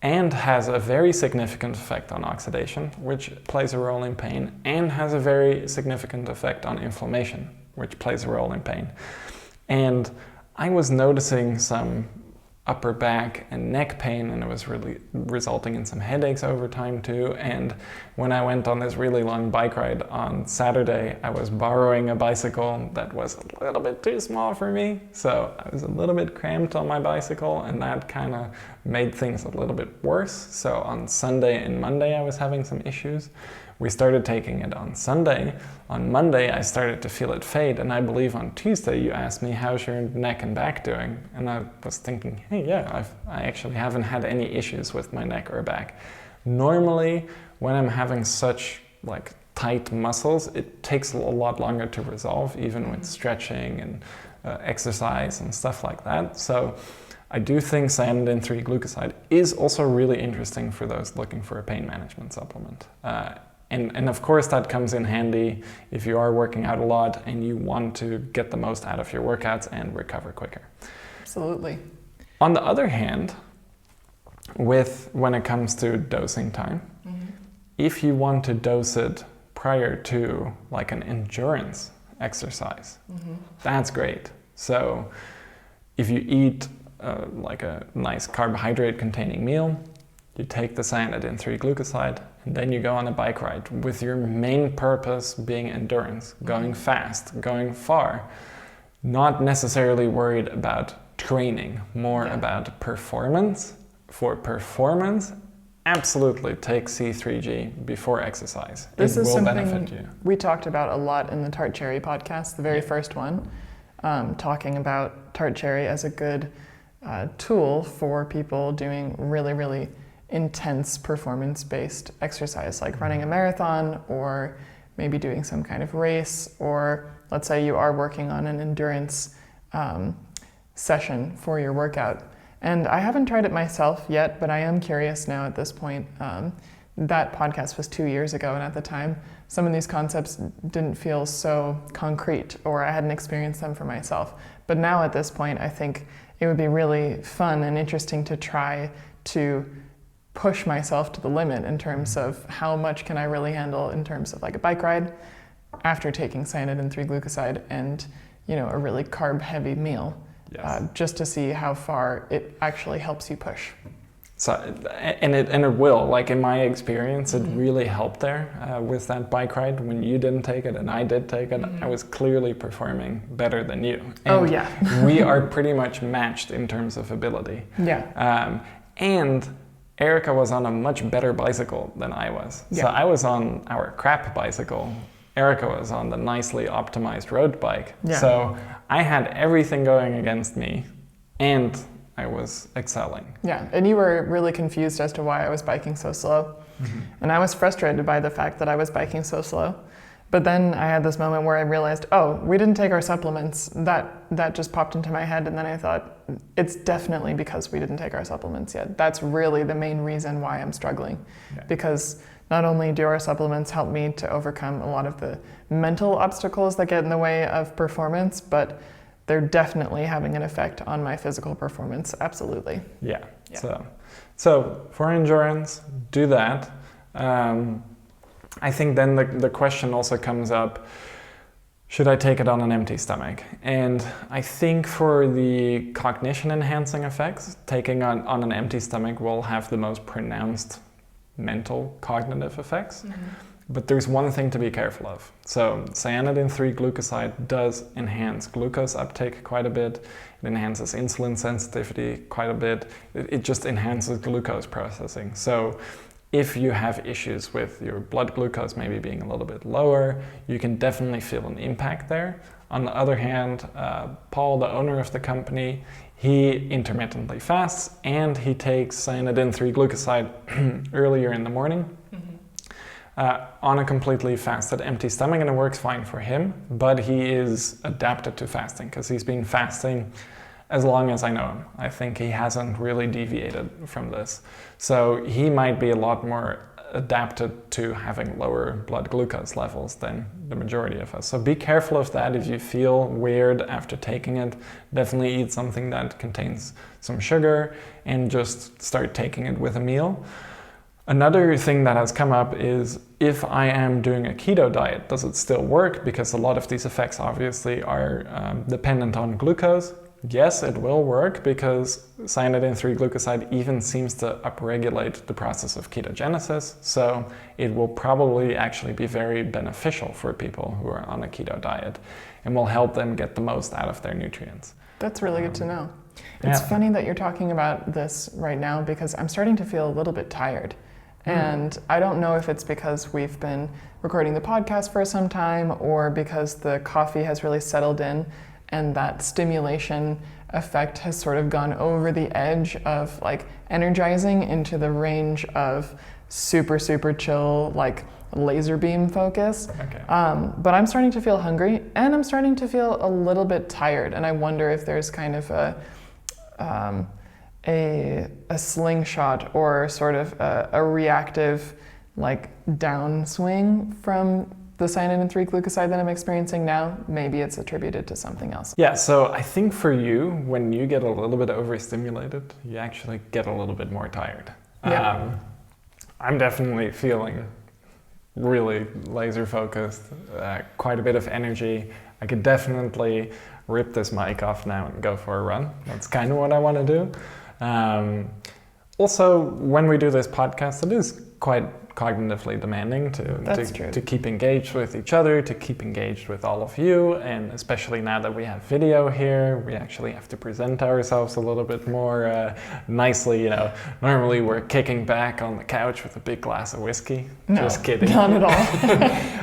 and has a very significant effect on oxidation, which plays a role in pain, and has a very significant effect on inflammation, which plays a role in pain. And I was noticing some upper back and neck pain, and it was really resulting in some headaches over time too. And when I went on this really long bike ride on Saturday, I was borrowing a bicycle that was a little bit too small for me. So I was a little bit cramped on my bicycle, and that kind of made things a little bit worse. So on Sunday and Monday, I was having some issues. We started taking it on Sunday. On Monday, I started to feel it fade, and I believe on Tuesday you asked me, how's your neck and back doing? And I was thinking, hey, yeah, I actually haven't had any issues with my neck or back. Normally, when I'm having such tight muscles, it takes a lot longer to resolve, even with stretching and exercise and stuff like that. So I do think Cyanidin 3-Glucoside is also really interesting for those looking for a pain management supplement. And of course that comes in handy if you are working out a lot and you want to get the most out of your workouts and recover quicker. Absolutely. On the other hand, when it comes to dosing time, if you want to dose it prior to an endurance exercise, that's great. So if you eat a nice carbohydrate containing meal, you take the Cyanidin 3-Glucoside, and then you go on a bike ride with your main purpose being endurance, going fast, going far, not necessarily worried about training, more about performance. For performance, absolutely take C3G before exercise. This is will something benefit you. We talked about a lot in the Tart Cherry podcast, the very first one, talking about Tart Cherry as a good tool for people doing really, really intense performance-based exercise, like running a marathon or maybe doing some kind of race, or let's say you are working on an endurance session for your workout. And I haven't tried it myself yet, but I am curious now at this point. That podcast was 2 years ago, and at the time, some of these concepts didn't feel so concrete, or I hadn't experienced them for myself. But now at this point, I think it would be really fun and interesting to try to push myself to the limit in terms of how much can I really handle in terms of like a bike ride after taking Cyanidin 3-Glucoside and, you know, a really carb-heavy meal, just to see how far it actually helps you push. So, and it will, like in my experience, it really helped there with that bike ride. When you didn't take it and I did take it, I was clearly performing better than you. And we are pretty much matched in terms of ability. And Erika was on a much better bicycle than I was. So I was on our crap bicycle. Erika was on the nicely optimized road bike. So I had everything going against me, and I was excelling. Yeah, and you were really confused as to why I was biking so slow. And I was frustrated by the fact that I was biking so slow. But then I had this moment where I realized, oh, we didn't take our supplements. That just popped into my head, and then I thought, it's definitely because we didn't take our supplements yet. That's really the main reason why I'm struggling. Because not only do our supplements help me to overcome a lot of the mental obstacles that get in the way of performance, but they're definitely having an effect on my physical performance, absolutely. So for endurance, do that. I think then the question also comes up, should I take it on an empty stomach? And I think for the cognition enhancing effects, taking on an empty stomach will have the most pronounced mental cognitive effects. But there's one thing to be careful of. So Cyanidin 3-Glucoside does enhance glucose uptake quite a bit. It enhances insulin sensitivity quite a bit. It just enhances glucose processing. So if you have issues with your blood glucose maybe being a little bit lower, you can definitely feel an impact there. On the other hand, Paul, the owner of the company, he intermittently fasts and he takes Cyanidin 3-Glucoside earlier in the morning. On a completely fasted empty stomach, and it works fine for him, but he is adapted to fasting because he's been fasting as long as I know him. I think he hasn't really deviated from this. So he might be a lot more adapted to having lower blood glucose levels than the majority of us. So be careful of that. If you feel weird after taking it, definitely eat something that contains some sugar and just start taking it with a meal. Another thing that has come up is, if I am doing a keto diet, does it still work? Because a lot of these effects obviously are dependent on glucose. Yes, it will work because Cyanidin 3-Glucoside even seems to upregulate the process of ketogenesis. So it will probably actually be very beneficial for people who are on a keto diet and will help them get the most out of their nutrients. That's really good to know. It's funny that you're talking about this right now because I'm starting to feel a little bit tired. And I don't know if it's because we've been recording the podcast for some time or because the coffee has really settled in and that stimulation effect has sort of gone over the edge of like energizing into the range of super, super chill, like laser beam focus. But I'm starting to feel hungry and I'm starting to feel a little bit tired. And I wonder if there's kind of a slingshot or sort of a reactive like downswing from the Cyanidin 3-Glucoside that I'm experiencing now. Maybe it's attributed to something else. Yeah, so I think for you, when you get a little bit overstimulated, you actually get a little bit more tired. I'm definitely feeling really laser focused, quite a bit of energy. I could definitely rip this mic off now and go for a run. That's kind of what I want to do. Also, when we do this podcast, it is quite cognitively demanding to keep engaged with each other, to keep engaged with all of you, and especially now that we have video here, we actually have to present ourselves a little bit more nicely. You know, normally we're kicking back on the couch with a big glass of whiskey. No, just kidding. Not at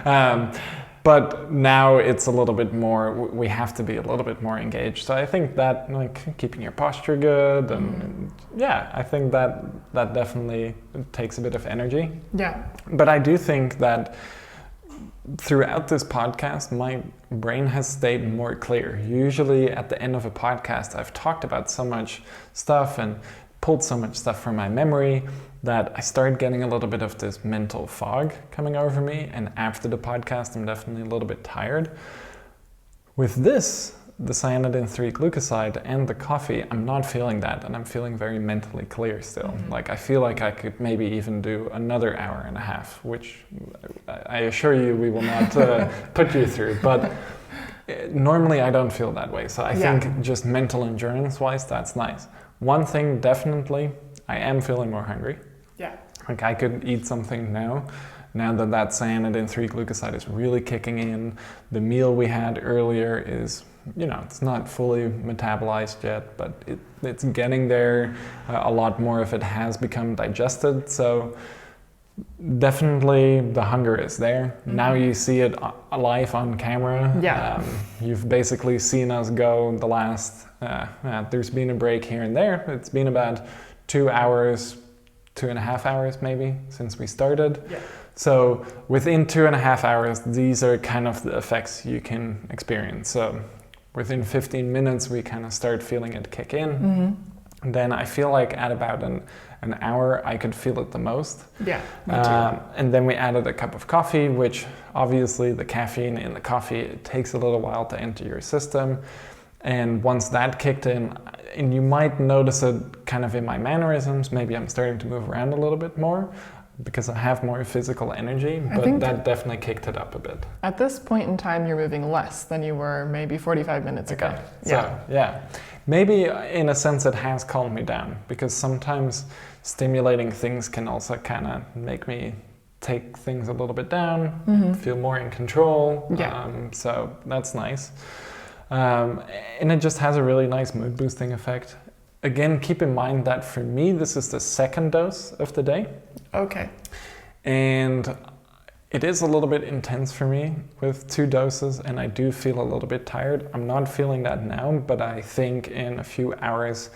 all. But now it's a little bit more, we have to be a little bit more engaged. So I think that, like, keeping your posture good, and yeah, I think that definitely takes a bit of energy. Yeah. But I do think that throughout this podcast, my brain has stayed more clear. Usually at the end of a podcast, I've talked about so much stuff and pulled so much stuff from my memory that I started getting a little bit of this mental fog coming over me. And after the podcast, I'm definitely a little bit tired. With this, the Cyanidin 3-Glucoside and the coffee, I'm not feeling that, and I'm feeling very mentally clear still. Like I feel like I could maybe even do another hour and a half, which I assure you we will not put you through. But normally I don't feel that way. So I think just mental endurance-wise, that's nice. One thing definitely, I am feeling more hungry. Yeah. Like I could eat something now that Cyanidin 3-Glucoside is really kicking in. The meal we had earlier is, it's not fully metabolized yet, but it's getting there. A lot more of it has become digested. So definitely the hunger is there. Now you see it live on camera. Yeah. You've basically seen us go the last, there's been a break here and there. It's been about 2 hours, 2.5 hours maybe since we started. Yeah. So within 2.5 hours, these are kind of the effects you can experience. So within 15 minutes, we kind of start feeling it kick in. Then I feel like at about an hour, I could feel it the most. Yeah, me too. And then we added a cup of coffee, which obviously the caffeine in the coffee, it takes a little while to enter your system. And once that kicked in, and you might notice it kind of in my mannerisms, maybe I'm starting to move around a little bit more because I have more physical energy, but that definitely kicked it up a bit. At this point in time, you're moving less than you were maybe 45 minutes ago. Okay. So, maybe in a sense it has calmed me down, because sometimes stimulating things can also kind of make me take things a little bit down, feel more in control. So that's nice. And it just has a really nice mood boosting effect. Again, keep in mind that for me, this is the second dose of the day. Okay. And it is a little bit intense for me with 2 doses, and I do feel a little bit tired. I'm not feeling that now, but I think in a few hours,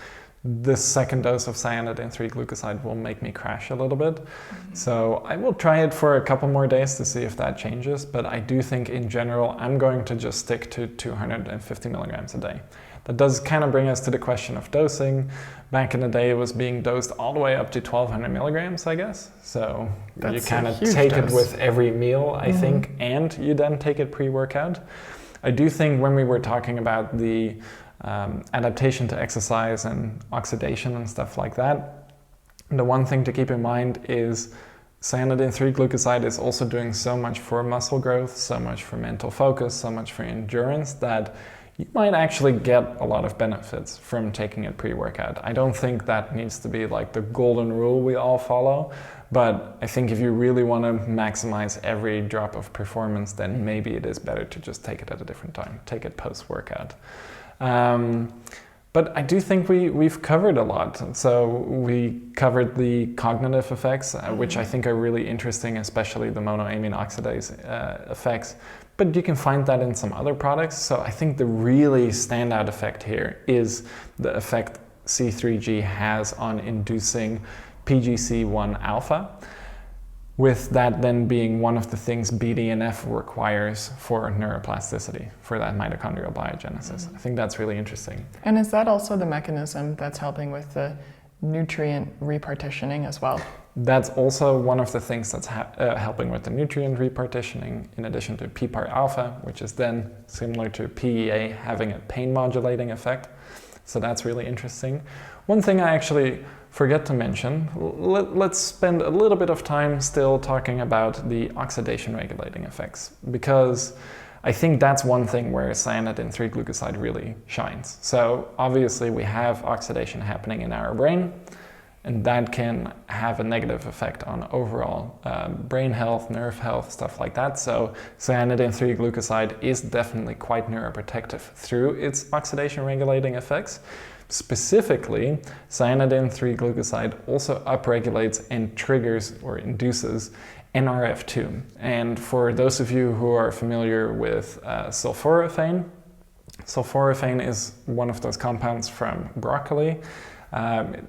this second dose of Cyanidin 3-Glucoside will make me crash a little bit. So I will try it for a couple more days to see if that changes, but I do think in general, I'm going to just stick to 250 milligrams a day. That does kind of bring us to the question of dosing. Back in the day, it was being dosed all the way up to 1200 milligrams, I guess. So you kind of take it with every meal, I think, and you then take it pre-workout. I do think when we were talking about the adaptation to exercise and oxidation and stuff like that, the one thing to keep in mind is Cyanidin 3-Glucoside is also doing so much for muscle growth, so much for mental focus, so much for endurance, that you might actually get a lot of benefits from taking it pre-workout. I don't think that needs to be like the golden rule we all follow, but I think if you really want to maximize every drop of performance, then maybe it is better to just take it at a different time, take it post-workout. But I do think we've covered a lot. So we covered the cognitive effects, which I think are really interesting, especially the monoamine oxidase effects. But you can find that in some other products. So I think the really standout effect here is the effect C3G has on inducing PGC1 alpha, with that then being one of the things BDNF requires for neuroplasticity, for that mitochondrial biogenesis. I think that's really interesting. And is that also the mechanism that's helping with the nutrient repartitioning as well? That's also one of the things that's helping with the nutrient repartitioning, in addition to PPAR alpha, which is then similar to PEA, having a pain modulating effect. So that's really interesting. One thing I actually forget to mention, let's spend a little bit of time still talking about the oxidation regulating effects, because I think that's one thing where Cyanidin 3-Glucoside really shines. So obviously we have oxidation happening in our brain, and that can have a negative effect on overall brain health, nerve health, stuff like that. So Cyanidin 3-Glucoside is definitely quite neuroprotective through its oxidation regulating effects. Specifically, Cyanidin 3-Glucoside also upregulates and triggers or induces NRF2. And for those of you who are familiar with sulforaphane is one of those compounds from broccoli.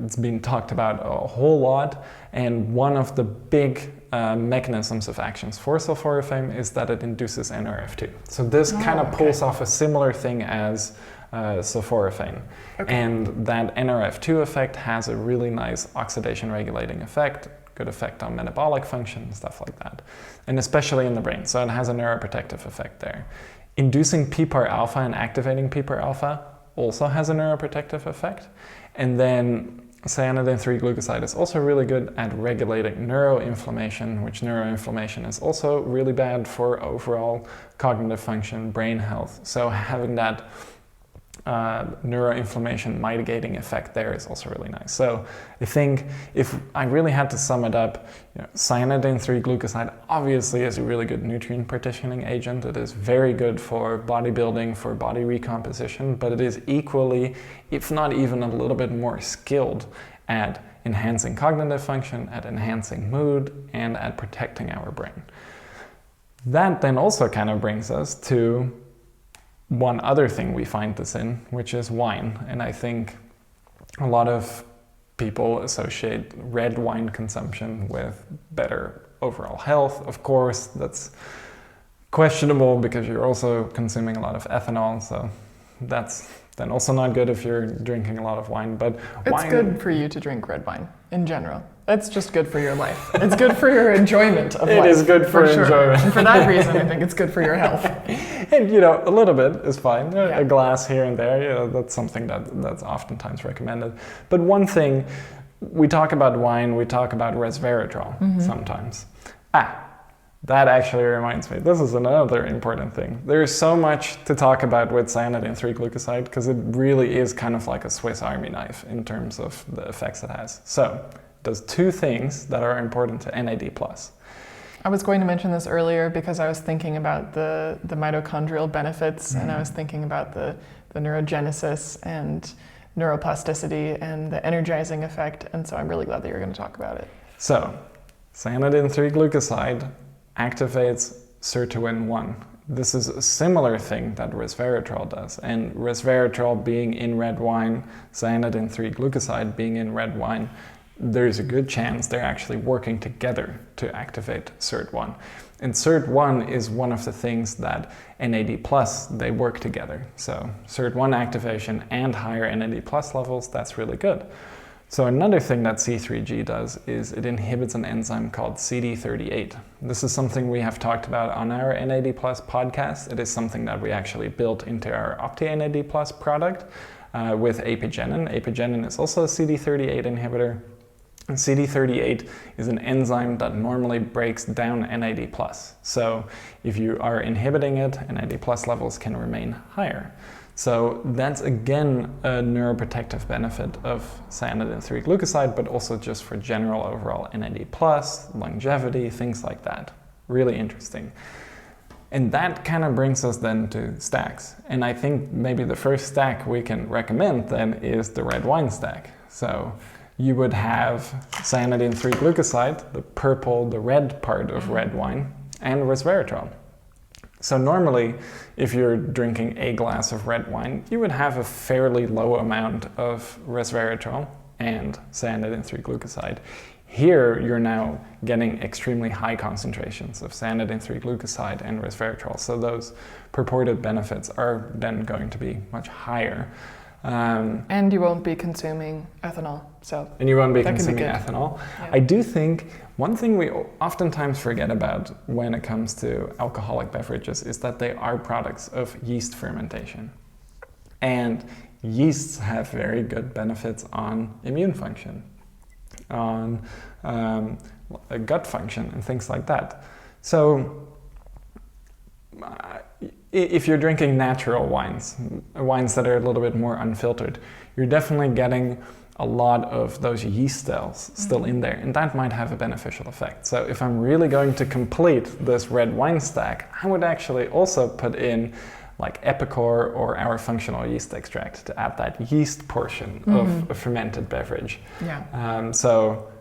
It's been talked about a whole lot, and one of the big mechanisms of actions for sulforaphane is that it induces NRF2. So this kind of pulls off a similar thing as sulforaphane. Okay. And that NRF2 effect has a really nice oxidation regulating effect, good effect on metabolic function, stuff like that. And especially in the brain, so it has a neuroprotective effect there. Inducing PPAR alpha and activating PPAR alpha also has a neuroprotective effect. And then Cyanidin 3-Glucoside is also really good at regulating neuroinflammation, which neuroinflammation is also really bad for overall cognitive function, brain health. So having that neuroinflammation mitigating effect there is also really nice. So I think if I really had to sum it up, Cyanidin 3-Glucoside obviously is a really good nutrient partitioning agent. It is very good for bodybuilding, for body recomposition, but it is equally, if not even a little bit more skilled at enhancing cognitive function, at enhancing mood, and at protecting our brain. That then also kind of brings us to one other thing we find this in, which is wine. And I think a lot of people associate red wine consumption with better overall health. Of course, that's questionable because you're also consuming a lot of ethanol, so that's then also not good if you're drinking a lot of wine. But it's good for you to drink red wine in general. It's just good for your life. It's good for your enjoyment of life. It is good for enjoyment. And for that reason, I think it's good for your health. And a little bit is fine. Yeah. A glass here and there, that's something that's oftentimes recommended. But one thing, we talk about wine, we talk about resveratrol sometimes. That actually reminds me, this is another important thing. There's so much to talk about with Cyanidin 3-Glucoside because it really is kind of like a Swiss Army knife in terms of the effects it has. So it does two things that are important to NAD+. I was going to mention this earlier because I was thinking about the mitochondrial benefits and I was thinking about the neurogenesis and neuroplasticity and the energizing effect, and so I'm really glad that you're going to talk about it. So, Cyanidin 3-Glucoside activates sirtuin 1. This is a similar thing that resveratrol does, and resveratrol being in red wine, Cyanidin 3-Glucoside being in red wine, there's a good chance they're actually working together to activate SIRT1. And SIRT1 is one of the things that NAD+, they work together. So SIRT1 activation and higher NAD+ levels, that's really good. So another thing that C3G does is it inhibits an enzyme called CD38. This is something we have talked about on our NAD+ podcast. It is something that we actually built into our OptiNAD+ product with apigenin. Apigenin is also a CD38 inhibitor. And CD38 is an enzyme that normally breaks down NAD+. So if you are inhibiting it, NAD+ levels can remain higher. So that's again a neuroprotective benefit of Cyanidin 3-Glucoside, but also just for general overall NAD+, longevity, things like that. Really interesting. And that kind of brings us then to stacks. And I think maybe the first stack we can recommend then is the red wine stack. So you would have Cyanidin 3-Glucoside, the purple, the red part of red wine, and resveratrol. So normally, if you're drinking a glass of red wine, you would have a fairly low amount of resveratrol and Cyanidin 3-Glucoside. Here, you're now getting extremely high concentrations of Cyanidin 3-Glucoside and resveratrol. So those purported benefits are then going to be much higher. And you won't be consuming ethanol. And you won't be consuming ethanol. Yeah. I do think one thing we oftentimes forget about when it comes to alcoholic beverages is that they are products of yeast fermentation. And yeasts have very good benefits on immune function, on gut function and things like that. So if you're drinking natural wines that are a little bit more unfiltered, you're definitely getting a lot of those yeast cells still in there, and that might have a beneficial effect. So if I'm really going to complete this red wine stack, I would actually also put in like Epicor or our functional yeast extract to add that yeast portion of a fermented beverage. Yeah. So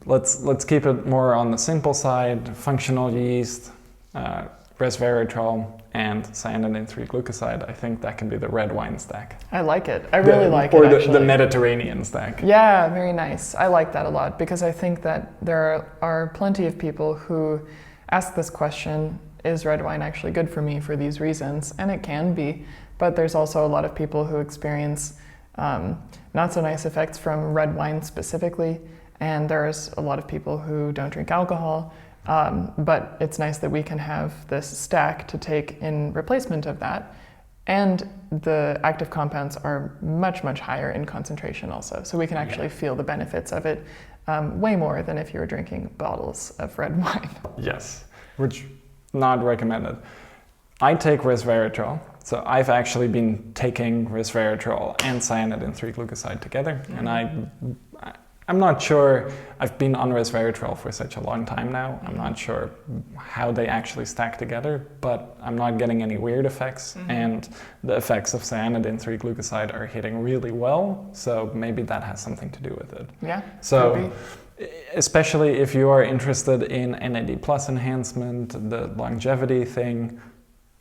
let's keep it more on the simple side, functional yeast, resveratrol and cyanidin 3-glucoside, I think that can be the red wine stack. I like it. I really like it, Or actually. the Mediterranean stack. Yeah, very nice. I like that a lot because I think that there are plenty of people who ask this question, is red wine actually good for me for these reasons? And it can be, but there's also a lot of people who experience not so nice effects from red wine specifically, and there's a lot of people who don't drink alcohol, but it's nice that we can have this stack to take in replacement of that. And the active compounds are much, much higher in concentration also. So we can actually feel the benefits of it way more than if you were drinking bottles of red wine. Yes, which not recommended. I take resveratrol. So I've actually been taking resveratrol and cyanidin 3-glucoside together. And I'm not sure, I've been on resveratrol for such a long time now. I'm not sure how they actually stack together, but I'm not getting any weird effects. And the effects of cyanidin 3-glucoside are hitting really well. So maybe that has something to do with it. Yeah, so especially if you are interested in NAD+ enhancement, the longevity thing,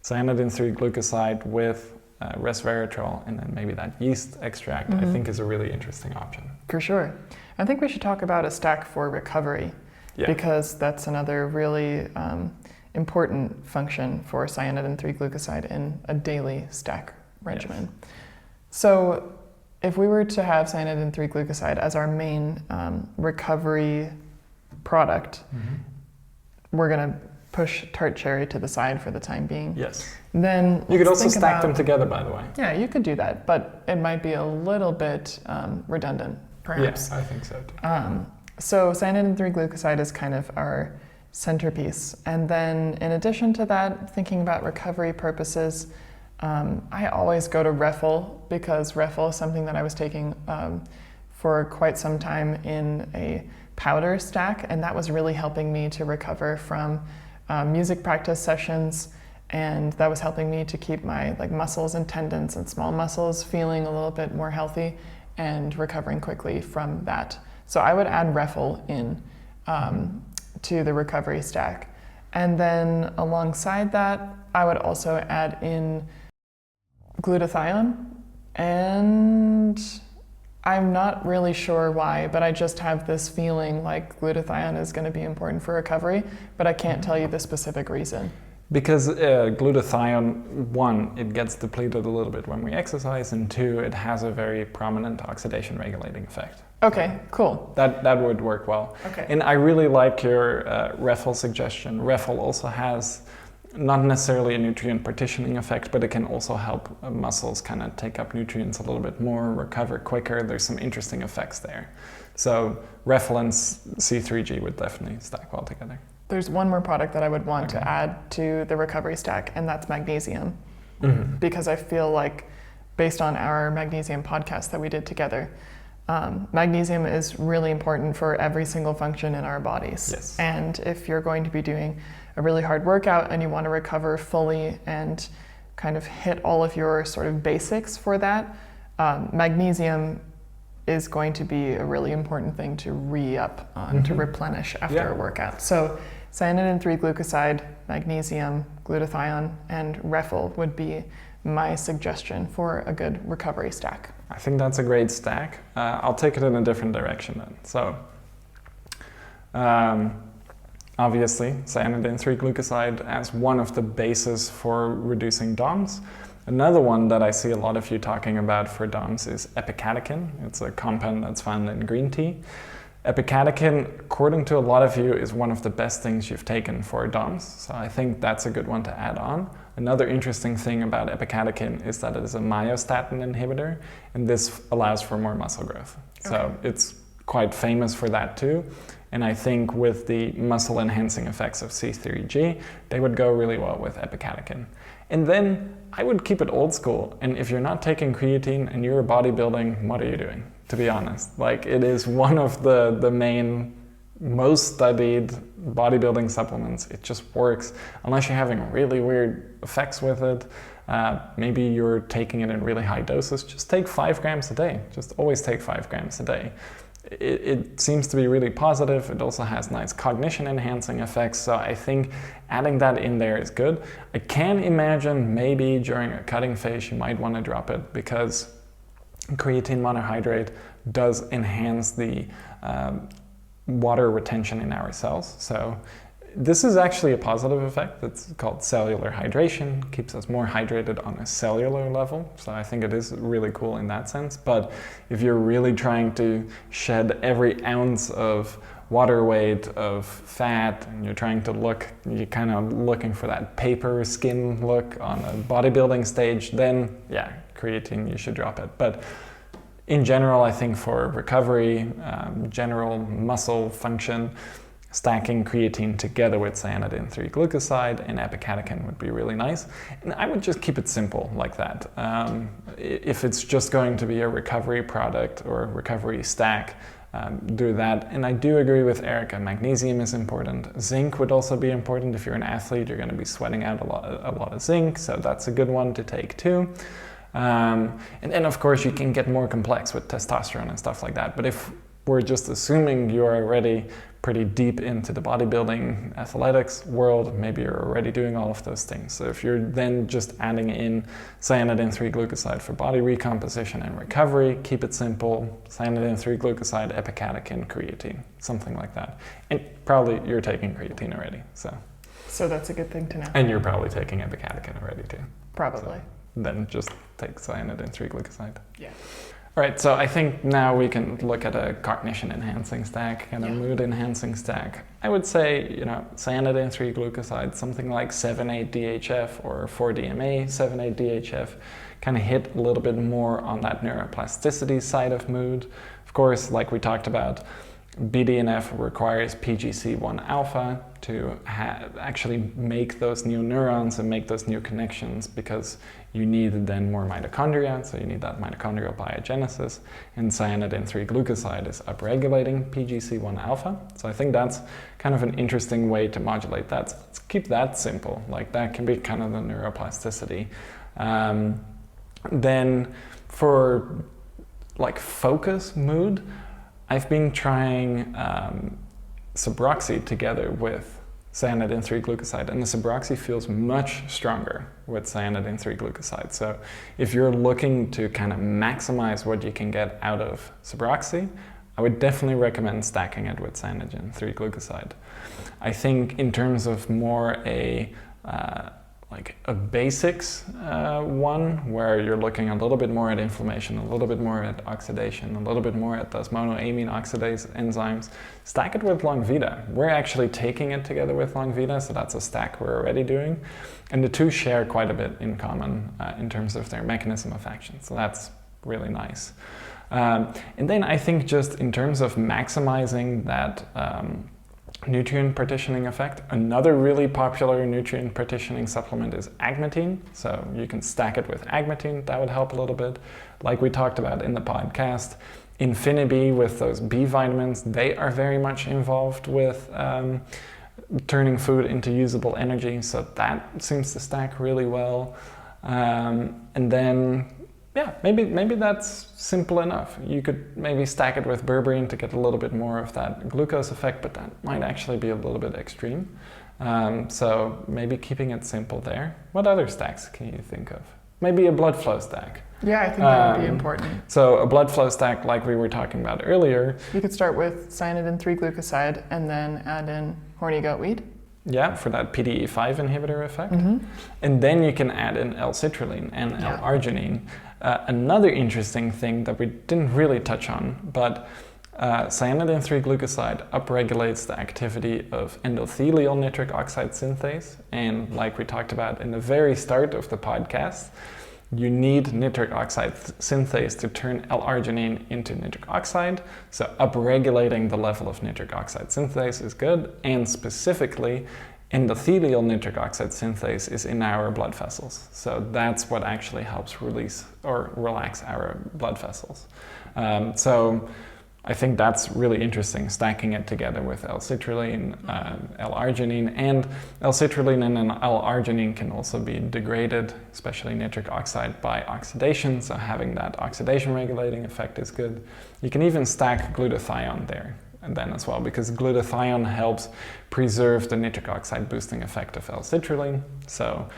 cyanidin 3-glucoside with resveratrol and then maybe that yeast extract, I think is a really interesting option. For sure. I think we should talk about a stack for recovery because that's another really important function for cyanidin 3-glucoside in a daily stack regimen. Yes. So if we were to have cyanidin 3-glucoside as our main recovery product, we're going to push tart cherry to the side for the time being. Yes. Then you could also stack them together, by the way. Yeah, you could do that, but it might be a little bit redundant, perhaps. Yes, I think so too. So cyanidin 3-glucoside is kind of our centerpiece. And then in addition to that, thinking about recovery purposes, I always go to Refel because Refel is something that I was taking for quite some time in a powder stack, and that was really helping me to recover from music practice sessions, and that was helping me to keep my muscles and tendons and small muscles feeling a little bit more healthy and recovering quickly from that. So I would add Refel in to the recovery stack. And then alongside that, I would also add in glutathione, and I'm not really sure why, but I just have this feeling like glutathione is going to be important for recovery, but I can't tell you the specific reason. Because glutathione, one, it gets depleted a little bit when we exercise, and two, it has a very prominent oxidation regulating effect. Okay, cool. That would work well. Okay. And I really like your Refel suggestion. Refel also has not necessarily a nutrient partitioning effect, but it can also help muscles kind of take up nutrients a little bit more, recover quicker. There's some interesting effects there. So Refel and C3G would definitely stack well together. There's one more product that I would want to add to the recovery stack, and that's magnesium. Because I feel like, based on our magnesium podcast that we did together, magnesium is really important for every single function in our bodies. Yes. And if you're going to be doing a really hard workout and you want to recover fully and kind of hit all of your sort of basics for that, magnesium is going to be a really important thing to re-up on, to replenish after a workout. So cyanidin 3-glucoside, magnesium, glutathione, and Refel would be my suggestion for a good recovery stack. I think that's a great stack. I'll take it in a different direction then. So, obviously, cyanidin 3-glucoside as one of the bases for reducing DOMS. Another one that I see a lot of you talking about for DOMS is epicatechin. It's a compound that's found in green tea. Epicatechin, according to a lot of you, is one of the best things you've taken for DOMS, so I think that's a good one to add on. Another interesting thing about epicatechin is that it is a myostatin inhibitor, and this allows for more muscle growth. So it's quite famous for that too. And I think with the muscle enhancing effects of C3G, they would go really well with epicatechin. And then I would keep it old school. And if you're not taking creatine and you're bodybuilding, what are you doing? To be honest, it is one of the main, most studied bodybuilding supplements. It just works unless you're having really weird effects with it. Maybe you're taking it in really high doses. Just take 5 grams a day. Just always take 5 grams a day. it seems to be really positive. It also has nice cognition enhancing effects, so I think adding that in there is good. I can imagine maybe during a cutting phase you might want to drop it, because creatine monohydrate does enhance the water retention in our cells. So this is actually a positive effect. It's called cellular hydration, keeps us more hydrated on a cellular level. So I think it is really cool in that sense. But if you're really trying to shed every ounce of water weight, of fat, and you're trying to you're kind of looking for that paper skin look on a bodybuilding stage, then yeah, creatine, you should drop it. But in general, I think for recovery, general muscle function, stacking creatine together with Cyanidin 3-Glucoside and epicatechin would be really nice. And I would just keep it simple like that. If it's just going to be a recovery product or a recovery stack, do that. And I do agree with Erika, magnesium is important. Zinc would also be important. If you're an athlete, you're going to be sweating out a lot of zinc, so that's a good one to take too. And then of course you can get more complex with testosterone and stuff like that. But if we're just assuming you're already pretty deep into the bodybuilding athletics world, maybe you're already doing all of those things. So if you're then just adding in Cyanidin 3-Glucoside for body recomposition and recovery, keep it simple. Cyanidin 3-Glucoside, epicatechin, creatine, something like that. And probably you're taking creatine already. So that's a good thing to know. And you're probably taking epicatechin already too. Probably. So then just take Cyanidin 3-Glucoside. Yeah. All right, so I think now we can look at a cognition enhancing stack and a mood enhancing stack. I would say, Cyanidin 3-Glucoside, something like 7,8-DHF or 4-DMA, 7,8-DHF, kind of hit a little bit more on that neuroplasticity side of mood. Of course, like we talked about, BDNF requires PGC1 alpha to actually make those new neurons and make those new connections, because you need then more mitochondria, so you need that mitochondrial biogenesis, and Cyanidin 3-Glucoside is upregulating PGC1 alpha. So I think that's kind of an interesting way to modulate that. So let's keep that simple, like that can be kind of the neuroplasticity. Then for like focus mood, I've been trying Subroxy together with Cyanidin 3-Glucoside, and the Subroxy feels much stronger with Cyanidin 3-Glucoside. So if you're looking to kind of maximize what you can get out of Subroxy, I would definitely recommend stacking it with Cyanidin 3-Glucoside. I think in terms of more a basics one, where you're looking a little bit more at inflammation, a little bit more at oxidation, a little bit more at those monoamine oxidase enzymes, stack it with Longvita. We're actually taking it together with Longvita, so that's a stack we're already doing. And the two share quite a bit in common in terms of their mechanism of action, so that's really nice. And then I think just in terms of maximizing that nutrient partitioning effect, another really popular nutrient partitioning supplement is agmatine. So you can stack it with agmatine, that would help a little bit. Like we talked about in the podcast, Infinibee with those B vitamins, they are very much involved with turning food into usable energy, so that seems to stack really well. And then yeah, maybe that's simple enough. You could maybe stack it with berberine to get a little bit more of that glucose effect, but that might actually be a little bit extreme. So maybe keeping it simple there. What other stacks can you think of? Maybe a blood flow stack. Yeah, I think that would be important. So a blood flow stack, like we were talking about earlier. You could start with Cyanidin 3-Glucoside and then add in horny goatweed. Yeah, for that PDE5 inhibitor effect. Mm-hmm. And then you can add in L-citrulline and L-arginine. Another interesting thing that we didn't really touch on, but Cyanidin 3-Glucoside upregulates the activity of endothelial nitric oxide synthase. And like we talked about in the very start of the podcast, you need nitric oxide synthase to turn L-arginine into nitric oxide. So upregulating the level of nitric oxide synthase is good, and specifically endothelial nitric oxide synthase is in our blood vessels. So that's what actually helps release or relax our blood vessels. So I think that's really interesting, stacking it together with L-citrulline, L-arginine, and L-citrulline and L-arginine can also be degraded, especially nitric oxide, by oxidation, so having that oxidation regulating effect is good. You can even stack glutathione there and then as well, because glutathione helps preserve the nitric oxide boosting effect of L-citrulline. So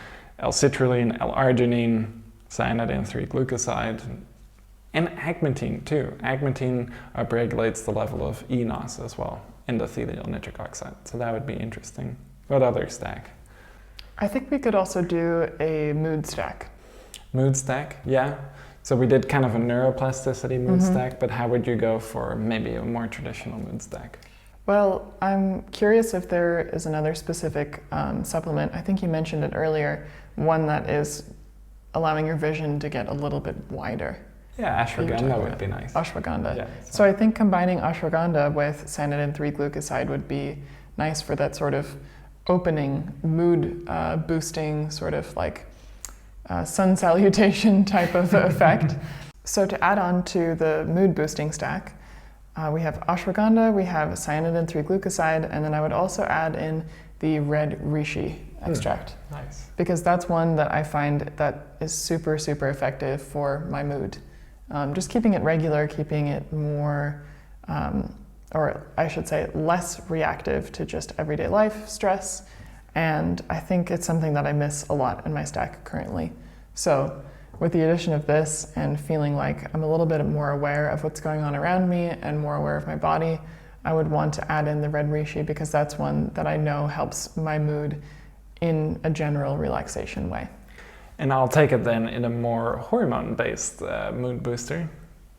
L-citrulline, L-arginine, Cyanidin 3-Glucoside, and agmatine too. Agmatine upregulates the level of eNOS as well, endothelial nitric oxide. So that would be interesting. What other stack? I think we could also do a mood stack. Mood stack, yeah. So we did kind of a neuroplasticity mood stack, but how would you go for maybe a more traditional mood stack? Well, I'm curious if there is another specific supplement. I think you mentioned it earlier, one that is allowing your vision to get a little bit wider. Yeah, ashwagandha would be nice. Ashwagandha. Yeah, so I think combining ashwagandha with Cyanidin 3-Glucoside would be nice for that sort of opening, mood boosting, sort of like sun salutation type of effect. So to add on to the mood boosting stack, we have ashwagandha, we have Cyanidin 3-Glucoside, and then I would also add in the red reishi extract. Nice. Because that's one that I find that is super, super effective for my mood. Just keeping it regular, keeping it more, or I should say less reactive to just everyday life stress. And I think it's something that I miss a lot in my stack currently. So with the addition of this and feeling like I'm a little bit more aware of what's going on around me and more aware of my body, I would want to add in the red reishi because that's one that I know helps my mood in a general relaxation way. And I'll take it then in a more hormone-based mood booster,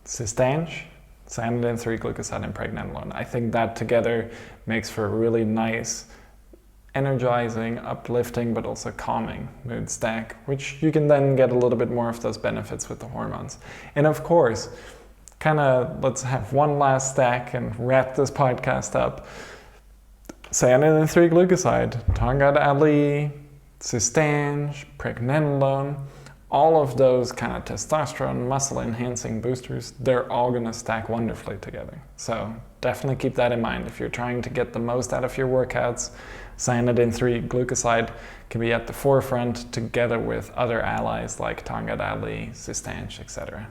Cistange, Cyanidin 3-Glucoside, and pregnenolone. I think that together makes for a really nice, energizing, uplifting, but also calming mood stack, which you can then get a little bit more of those benefits with the hormones. And of course, let's have one last stack and wrap this podcast up. Cyanidin 3-Glucoside, Tongkat Ali, Cistange, pregnenolone, all of those kind of testosterone, muscle enhancing boosters, they're all going to stack wonderfully together. So definitely keep that in mind. If you're trying to get the most out of your workouts, Cyanidin 3-Glucoside can be at the forefront together with other allies like Tongkat Ali, Cistange, etc.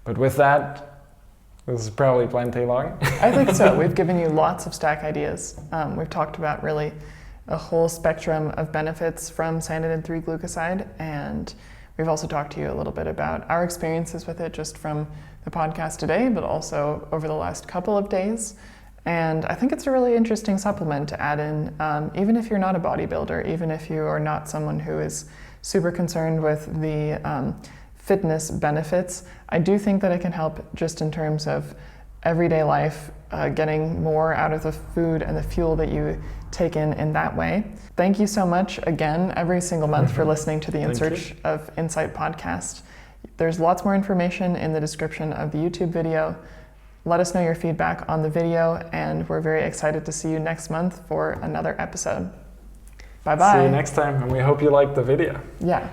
But with that, this is probably plenty long. I think so. We've given you lots of stack ideas. We've talked about really a whole spectrum of benefits from Cyanidin 3-Glucoside, and we've also talked to you a little bit about our experiences with it just from the podcast today, but also over the last couple of days. And I think it's a really interesting supplement to add in, even if you're not a bodybuilder, even if you are not someone who is super concerned with the fitness benefits. I do think that it can help just in terms of everyday life, getting more out of the food and the fuel that you take in that way. Thank you so much again every single month for listening to the In Search of Insight podcast. There's lots more information in the description of the YouTube video. Let us know your feedback on the video, and we're very excited to see you next month for another episode. Bye-bye. See you next time, and we hope you liked the video. Yeah.